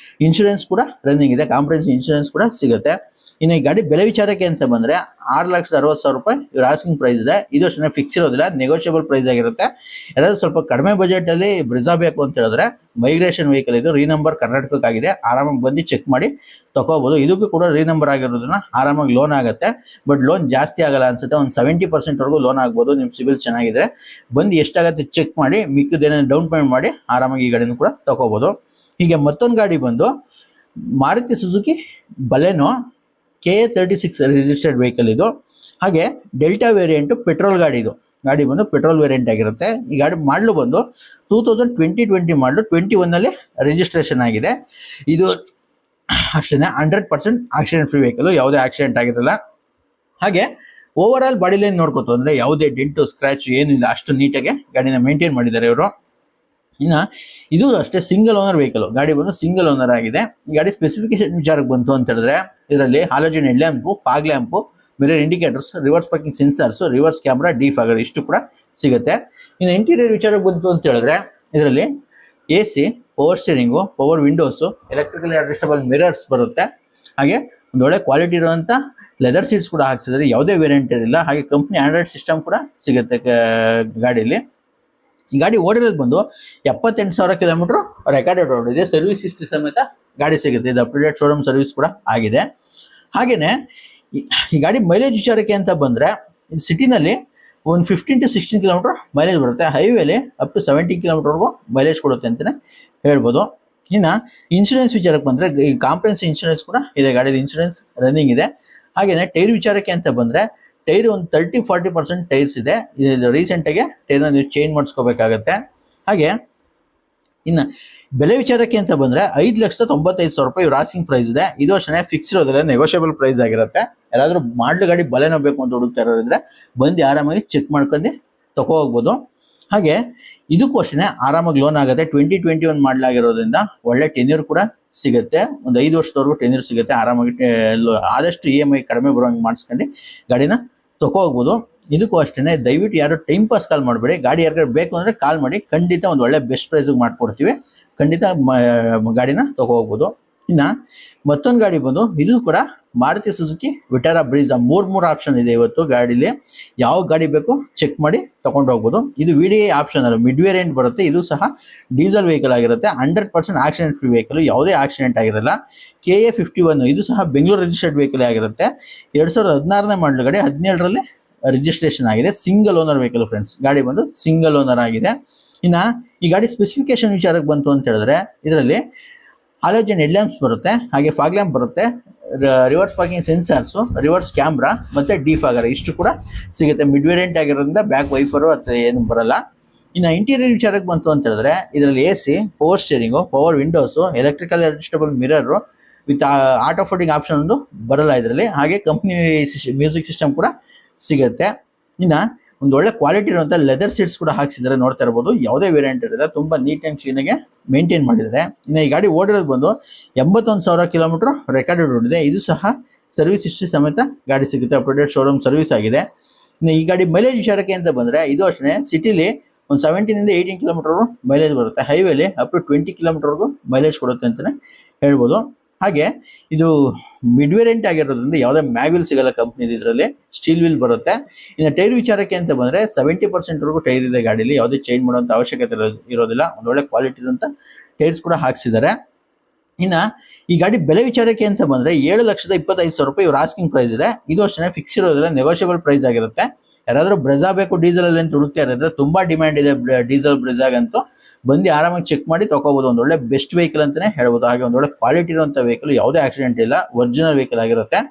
ಇನ್ಶೂರೆನ್ಸ್ ಕೂಡ ರನ್ನಿಂಗ್ ಇದೆ, ಕಾಂಪ್ರಹೆನ್ಸಿವ್ ಇನ್ಶೂರೆನ್ಸ್ ಕೂಡ ಸಿಗುತ್ತೆ. ಇನ್ನು ಈ ಗಾಡಿ ಬೆಲೆ ವಿಚಾರಕ್ಕೆ ಅಂತ ಬಂದ್ರೆ 6,60,000 ರೂಪಾಯಿ ಇವ್ರ ಆಸ್ಕಿಂಗ್ ಪ್ರೈಸ್ ಇದೆ. ಇದು ಅಷ್ಟೇ ಫಿಕ್ಸ್ ಇರೋದಿಲ್ಲ, ನೆಗೋಷಿಯಬಲ್ ಪ್ರೈಸ್ ಆಗಿರುತ್ತೆ. ಯಾರಾದ್ರೂ ಸ್ವಲ್ಪ ಕಡಿಮೆ ಬಜೆಟ್ ಅಲ್ಲಿ ಬ್ರಿಜಾ ಬೇಕು ಅಂತ ಹೇಳಿದ್ರೆ ಮೈಗ್ರೇಷನ್ ವೆಹಿಕಲ್ ಇದು, ರೀನಂಬರ್ ಕರ್ನಾಟಕಕ್ಕಾಗಿದೆ, ಆರಾಮಾಗಿ ಬಂದು ಚೆಕ್ ಮಾಡಿ ತಗೋಬಹುದು. ಇದಕ್ಕೂ ಕೂಡ ರೀನಂಬರ್ ಆಗಿರೋದನ್ನ ಆರಾಮಾಗಿ ಲೋನ್ ಆಗುತ್ತೆ, ಬಟ್ ಲೋನ್ ಜಾಸ್ತಿ ಆಗಲ್ಲ ಅನ್ಸುತ್ತೆ, ಒಂದು 70% ವರೆಗೂ ಲೋನ್ ಆಗ್ಬೋದು ನಿಮ್ ಸಿಬಿಲ್ ಚೆನ್ನಾಗಿದ್ರೆ. ಬಂದು ಎಷ್ಟಾಗತ್ತೆ ಚೆಕ್ ಮಾಡಿ ಮಿಕ್ಕಿದೇನೋ ಡೌನ್ ಪೇಮೆಂಟ್ ಮಾಡಿ ಆರಾಮಾಗಿ ಈ ಗಾಡಿನೂ ಕೂಡ ತಗೋಬಹುದು. ಹೀಗೆ ಮತ್ತೊಂದು ಗಾಡಿ ಬಂದು Maruti Suzuki Baleno KA36 registered vehicle ಇದು. ಹಾಗೆ ಡೆಲ್ಟಾ ವೇರಿಯಂಟ್ ಪೆಟ್ರೋಲ್ ಗಾಡಿ ಇದು. ಗಾಡಿ ಬಂದು ಪೆಟ್ರೋಲ್ ವೇರಿಯಂಟ್ ಆಗಿರುತ್ತೆ. ಈ ಗಾಡಿ ಮಾಡಲು ಬಂದು 2020 ಮಾಡಲು 21 ರಿಜಿಸ್ಟ್ರೇಷನ್ ಆಗಿದೆ. ಇದು ಅಷ್ಟೇ 100% ಆಕ್ಸಿಡೆಂಟ್ ಫ್ರೀ ವೆಹಿಕಲ್, ಯಾವುದೇ ಆಕ್ಸಿಡೆಂಟ್ ಆಗಿರಲ್ಲ. ಹಾಗೆ ಓವರ್ ಆಲ್ ಬಾಡಿ ಲೈನ್ ನೋಡ್ಕೋತು ಅಂದ್ರೆ ಯಾವುದೇ ಡೆಂಟು ಸ್ಕ್ರಾಚ್ ಏನಿಲ್ಲ, ಅಷ್ಟು ನೀಟಾಗಿ ಗಾಡಿನ ಮೇಂಟೈನ್ ಮಾಡಿದ್ದಾರೆ ಇವರು. ಇನ್ನು ಇದು ಅಷ್ಟೇ ಸಿಂಗಲ್ ಓನರ್ ವೆಹಿಕಲ್, ಗಾಡಿ ಬಂದು ಸಿಂಗಲ್ ಓನರ್ ಆಗಿದೆ. ಈ ಗಾಡಿ ಸ್ಪೆಸಿಫಿಕೇಶನ್ ವಿಚಾರಕ್ಕೆ ಬಂತು ಅಂತ ಹೇಳಿದ್ರೆ ಇದರಲ್ಲಿ halogen head lamp, fog lamp, mirror indicators, reverse parking sensors, reverse camera, defogger ಇಷ್ಟು ಕೂಡ ಸಿಗುತ್ತೆ. ಇನ್ನು ಇಂಟೀರಿಯರ್ ವಿಚಾರಕ್ಕೆ ಬಂತು ಅಂತ ಹೇಳಿದ್ರೆ ಇದರಲ್ಲಿ AC, power steering, power windows, electrically adjustable mirrors ಬರುತ್ತೆ. ಹಾಗೆ ಒಂದು ಒಳ್ಳೆ ಕ್ವಾಲಿಟಿ ಇರುವಂತ ಲೆದರ್ ಸೀಟ್ಸ್ ಕೂಡ ಹಾಕ್ಸಿದ್ರೆ, ಯಾವುದೇ ವೇರಿಯಂಟ್ ಇರಲಿಲ್ಲ. ಹಾಗೆ ಕಂಪ್ನಿ ಆಂಡ್ರಾಯ್ಡ್ ಸಿಸ್ಟಮ್ ಕೂಡ ಸಿಗುತ್ತೆ ಗಾಡಿಯಲ್ಲಿ. ಈ ಗಾಡಿ ಓಡಿರೋದು ಬಂದು 78,000 ಕಿಲೋಮೀಟರ್ ರೆಕಾರ್ಡೆಡ್ ಓಡಿದೆ. ಸರ್ವಿಸ್ ಹಿಸ್ಟ್ರಿ ಸಮೇತ ಗಾಡಿ ಸಿಗುತ್ತೆ. ಇದು up to date showroom service ಕೂಡ ಆಗಿದೆ. ಹಾಗೇನೆ ಈ ಗಾಡಿ ಮೈಲೇಜ್ ವಿಚಾರಕ್ಕೆ ಅಂತ ಬಂದ್ರೆ ಸಿಟಿನಲ್ಲಿ ಒಂದು 15 to 16 ಕಿಲೋಮೀಟರ್ ಮೈಲೇಜ್ ಬರುತ್ತೆ. ಹೈವೇಲಿ ಅಪ್ ಟು 70 ಕಿಲೋಮೀಟರ್ವರೆಗೂ ಮೈಲೇಜ್ ಕೊಡುತ್ತೆ ಅಂತಾನೆ ಹೇಳ್ಬೋದು. ಇನ್ನು ಇನ್ಶೂರೆನ್ಸ್ ವಿಚಾರಕ್ಕೆ ಬಂದ್ರೆ ಈ ಕಾಂಪ್ರಹೆನ್ಸಿವ್ ಇನ್ಶೂರೆನ್ಸ್ ಕೂಡ ಇದೆ, ಗಾಡಿದ ಇನ್ಶೂರೆನ್ಸ್ ರನ್ನಿಂಗ್ ಇದೆ. ಹಾಗೇನೆ ಟೈರ್ ವಿಚಾರಕ್ಕೆ ಅಂತ ಬಂದ್ರೆ ಟೈರ್ ಒಂದು 30-40% ಟೈರ್ಸ್ ಇದೆ. ರೀಸೆಂಟ್ ಆಗಿ ಟೈರ್ನ ನೀವು ಚೇಂಜ್ ಮಾಡಿಸ್ಕೋಬೇಕಾಗತ್ತೆ. ಹಾಗೆ ಇನ್ನು ಬೆಲೆ ವಿಚಾರಕ್ಕೆ ಅಂತ ಬಂದ್ರೆ 5,95,000 ರೂಪಾಯಿ ಇವ್ರ ಆಸ್ಕಿಂಗ್ ಪ್ರೈಸ್ ಇದೆ. ಇದು ಅಷ್ಟೇ ಫಿಕ್ಸ್ ಇರೋದಿಲ್ಲ, ನೆಗೋಷಿಯಬಲ್ ಪ್ರೈಸ್ ಆಗಿರುತ್ತೆ. ಯಾರಾದ್ರೂ ಮಾಡ್ಲು ಗಾಡಿ ಬಲೆನೋ ಬೇಕು ಅಂತ ಹುಡುಕ್ತಾ ಇರೋದ್ರೆ ಬಂದು ಆರಾಮಾಗಿ ಚೆಕ್ ಮಾಡ್ಕೊಂಡು ತಗೋ ಹೋಗ್ಬೋದು. ಹಾಗೆ ಇದಕ್ಕೂ ಅಷ್ಟೇ ಆರಾಮಾಗಿ ಲೋನ್ ಆಗುತ್ತೆ. 2021 ಮಾಡಲಾಗಿರೋದ್ರಿಂದ ಒಳ್ಳೆ ಟೆನ್ಯೂರ್ ಕೂಡ ಸಿಗುತ್ತೆ, ಒಂದು 5 ವರ್ಷದವರೆಗೂ ಟೆನ್ಯೂರ್ ಸಿಗುತ್ತೆ. ಆರಾಮಾಗಿ ಆದಷ್ಟು EMI ಕಡಿಮೆ ಬರೋಂಗೆ ಮಾಡಿಸ್ಕೊಂಡು ಗಾಡಿನ ತಗೋ ಹೋಗ್ಬೋದು. ಇದಕ್ಕೂ ಅಷ್ಟೇ ದಯವಿಟ್ಟು ಯಾರು ಟೈಮ್ ಪಾಸ್ ಕಾಲ್ ಮಾಡಬೇಡಿ. ಗಾಡಿ ಯಾರಿಗಾರು ಬೇಕು ಅಂದ್ರೆ ಕಾಲ್ ಮಾಡಿ, ಖಂಡಿತ ಒಂದು ಒಳ್ಳೆ ಬೆಸ್ಟ್ ಪ್ರೈಸ್ಗೆ ಮಾಡ್ಕೊಡ್ತೀವಿ. ಖಂಡಿತ ಗಾಡಿನ ತಗೋ ಹೋಗ್ಬೋದು. ಇನ್ನು ಮತ್ತೊಂದು ಗಾಡಿ ಬಂದು ಇದು ಕೂಡ ಮಾರುತಿ ಸುಜುಕಿ ವಿಟಾರಾ ಬ್ರೀಜಾ. ಮೂರ್ ಆಪ್ಷನ್ ಇದೆ ಇವತ್ತು ಗಾಡಿಲಿ. ಯಾವ ಗಾಡಿ ಬೇಕು ಚೆಕ್ ಮಾಡಿ ತಗೊಂಡು ಹೋಗ್ಬೋದು. ಇದು VDI ಆಪ್ಷನ್ ಅಲ್ಲ, ಮಿಡ್ ವೇರಿಯಂಟ್ ಬರುತ್ತೆ. ಇದು ಸಹ ಡೀಸೆಲ್ ವೆಹಿಕಲ್ ಆಗಿರುತ್ತೆ. 100% ಆಕ್ಸಿಡೆಂಟ್ ಫ್ರೀ ವೆಹಿಕಲ್, ಯಾವುದೇ ಆಕ್ಸಿಡೆಂಟ್ ಆಗಿರಲ್ಲ. KA51 ಇದು ಸಹ ಬೆಂಗಳೂರು ರಿಜಿಸ್ಟರ್ಡ್ ವೆಹಿಕಲ್ ಆಗಿರುತ್ತೆ. 2016ನೇ ಮಾಡಲು ಗಾಡಿ, 17ರಲ್ಲಿ ರಿಜಿಸ್ಟ್ರೇಷನ್ ಆಗಿದೆ. ಸಿಂಗಲ್ ಓನರ್ ವೆಹಿಕಲ್ ಫ್ರೆಂಡ್ಸ್, ಗಾಡಿ ಬಂದು ಸಿಂಗಲ್ ಓನರ್ ಆಗಿದೆ. ಇನ್ನು ಈ ಗಾಡಿ ಸ್ಪೆಸಿಫಿಕೇಶನ್ ವಿಚಾರಕ್ಕೆ ಬಂತು ಅಂತ ಹೇಳಿದ್ರೆ ಇದರಲ್ಲಿ ಹಾಲೋಜನ್ ಹೆಡ್ ಲ್ಯಾಂಪ್ಸ್ ಬರುತ್ತೆ, ಹಾಗೆ ಫಾಗ್ ಲ್ಯಾಂಪ್ ಬರುತ್ತೆ, reverse parking sensors, reverse camera ಮತ್ತೆ ಡಿಫಾಗರ್ ಇಷ್ಟು ಕೂಡ ಸಿಗುತ್ತೆ. ಮಿಡ್ ವೇರಿಯಂಟ್ ಆಗಿರೋದ್ರಿಂದ ಬ್ಯಾಕ್ ವೈಪರು ಅಥವಾ ಏನು ಬರಲ್ಲ. ಇನ್ನು ಇಂಟೀರಿಯರ್ ವಿಚಾರಕ್ಕೆ ಬಂತು ಅಂತ ಹೇಳಿದ್ರೆ ಇದರಲ್ಲಿ AC, power steering, power windows, electrical adjustable mirror with auto folding option ಒಂದು ಬರಲ್ಲ ಇದರಲ್ಲಿ. ಹಾಗೆ ಕಂಪ್ನಿ ಮ್ಯೂಸಿಕ್ ಸಿಸ್ಟಮ್ ಕೂಡ ಸಿಗುತ್ತೆ. ಇನ್ನು ಒಂದು ಒಳ್ಳೆ ಕ್ವಾಲಿಟಿ ಇರುವಂಥ ಲೆದರ್ ಸೀಟ್ಸ್ ಕೂಡ ಹಾಕ್ಸಿದ್ದಾರೆ, ನೋಡ್ತಾ ಇರ್ಬೋದು. ಯಾವುದೇ ವೇರಿಯಂಟ್ ಇರುತ್ತೆ, ತುಂಬಾ ನೀಟ್ ಆ್ಯಂಡ್ ಕ್ಲೀನಾಗೆ ಮೇಂಟೈನ್ ಮಾಡಿದ್ದಾರೆ. ಇನ್ನು ಈ ಗಾಡಿ ಓಡಿರೋದು ಬಂದು 81,000 ಕಿಲೋಮೀಟರ್ ರೆಕಾರ್ಡೆಡ್ ಓಡಿದೆ. ಇದು ಸಹ ಸರ್ವಿಸ್ ಹಿಸ್ಟ್ರಿ ಸಮೇತ ಗಾಡಿ ಸಿಗುತ್ತೆ, up to date showroom service ಆಗಿದೆ. ಇನ್ನು ಈ ಗಾಡಿ ಮೈಲೇಜ್ ವಿಚಾರಕ್ಕೆ ಅಂತ ಬಂದ್ರೆ ಇದು ಅಷ್ಟೇ ಸಿಟಿಲಿ ಒಂದು 17 to 18 ಕಿಲೋಮೀಟರ್ ಮೈಲೇಜ್ ಬರುತ್ತೆ. ಹೈವೇಲಿ ಅಪ್ ಟು 20 ಕಿಲೋಮೀಟರ್ವರೆಗೂ ಮೈಲೇಜ್ ಕೊಡುತ್ತೆ ಅಂತಾನೆ ಹೇಳ್ಬೋದು. ಹಾಗೆ ಇದು ಮಿಡ್ ವೇರಿಯಂಟ್ ಆಗಿರೋದ್ರಿಂದ ಯಾವುದೇ ಮ್ಯಾಗ್ವಿಲ್ ಸಿಗಲ್ಲ ಕಂಪ್ನಿ, ಇದರಲ್ಲಿ ಸ್ಟೀಲ್ ವೀಲ್ ಬರುತ್ತೆ. ಇನ್ನು ಟೈರ್ ವಿಚಾರಕ್ಕೆ ಅಂತ ಬಂದ್ರೆ 70% ವರೆಗೂ ಟೈರ್ ಇದೆ ಗಾಡಿಲಿ, ಯಾವುದೇ ಚೇಂಜ್ ಮಾಡುವಂತ ಅವಶ್ಯಕತೆ ಇರೋದಿಲ್ಲ. ಒಂದು ಒಳ್ಳೆ ಕ್ವಾಲಿಟಿ ಇರುವಂತ ಟೈರ್ಸ್ ಕೂಡ ಹಾಕ್ಸಿದ್ದಾರೆ. ಇನ್ನು ಈ ಗಾಡಿ ಬೆಲೆ ವಿಚಾರಕ್ಕೆ ಅಂತ ಬಂದ್ರೆ 7,25,000 ರೂಪಾಯಿ ಇವ್ರ ಆಸ್ಕಿಂಗ್ ಪ್ರೈಸ್ ಇದೆ. ಇದು ಅಷ್ಟೇ ಫಿಕ್ಸ್ ಇರೋದಿಲ್ಲ, ನೆಗೋಷಿಯಬಲ್ ಪ್ರೈಸ್ ಆಗಿರುತ್ತೆ. ಯಾರಾದ್ರೂ ಬ್ರೆಜಾ ಬೇಕು ಡೀಸೆಲ್ ಅಲ್ಲಿ ಅಂತ ಹುಡುಕ್ತಾ ಇರೋದ್ರೆ ತುಂಬಾ ಡಿಮ್ಯಾಂಡ್ ಇದೆ ಡೀಸೆಲ್ ಬ್ರೆಜಾಗಂತೂ, ಬಂದು ಆರಾಮಾಗಿ ಚೆಕ್ ಮಾಡಿ ತಗೋಬಹುದು. ಒಂದು ಒಳ್ಳೆ ಬೆಸ್ಟ್ ವೆಹಿಕಲ್ ಅಂತಾನೆ ಹೇಳ್ಬೋದು. ಹಾಗೆ ಒಂದು ಒಳ್ಳೆ ಕ್ವಾಲಿಟಿ ಇರುವಂತ ವೆಹಿಕಲ್, ಯಾವುದೇ ಆಕ್ಸಿಡೆಂಟ್ ಇಲ್ಲ, ಒರಿಜಿನಲ್ ವೆಹಿಕಲ್ ಆಗಿರುತ್ತೆ.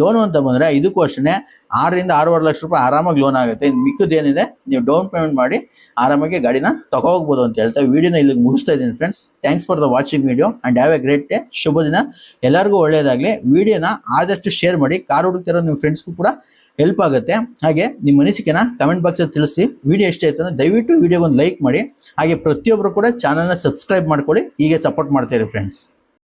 ಲೋನ್ ಅಂತ ಬಂದ್ರೆ ಇದಕ್ಕೂ ಅಷ್ಟೇ 6 to 6.5 ಲಕ್ಷ ರೂಪಾಯಿ ಆರಾಮಾಗಿ ಲೋನ್ ಆಗುತ್ತೆ. ಮಿಕ್ಕದೇನಿದೆ ನೀವು ಡೌನ್ ಪೇಮೆಂಟ್ ಮಾಡಿ ಆರಾಮಾಗಿ ಗಾಡಿನ ತಗೋಬಹುದು ಅಂತ ಹೇಳ್ತಾ ವಿಡಿಯೋನ ಇಲ್ಲಿಗೆ ಮುಗಿಸ್ತಾ ಇದ್ದೀನಿ friends. Thanks for the watching video and have a great day. ಶುಭ ದಿನ, ಎಲ್ಲರಿಗೂ ಒಳ್ಳೆಯದಾಗಲಿ. ವಿಡಿಯೋನ ಆದಷ್ಟು ಶೇರ್ ಮಾಡಿ, ಕಾರ್ ಹುಡುಕ್ತಿರೋ ನಿಮ್ಮ ಫ್ರೆಂಡ್ಸ್ಗೂ ಕೂಡ ಹೆಲ್ಪ್ ಆಗುತ್ತೆ. ಹಾಗೆ ನಿಮ್ಮ ಅನಿಸಿಕೆನ ಕಮೆಂಟ್ ಬಾಕ್ಸ್ ಅಲ್ಲಿ ತಿಳಿಸಿ. ವಿಡಿಯೋ ಇಷ್ಟ ಆಯ್ತು ಅಂದ್ರೆ ದಯವಿಟ್ಟು ವಿಡಿಯೋಗೊಂದು ಲೈಕ್ ಮಾಡಿ. ಹಾಗೆ ಪ್ರತಿಯೊಬ್ಬರು ಕೂಡ ಚಾನಲ್ನ ಸಬ್ಸ್ಕ್ರೈಬ್ ಮಾಡ್ಕೊಳ್ಳಿ. ಹೀಗೆ ಸಪೋರ್ಟ್ ಮಾಡ್ತೀರಿ ಫ್ರೆಂಡ್ಸ್.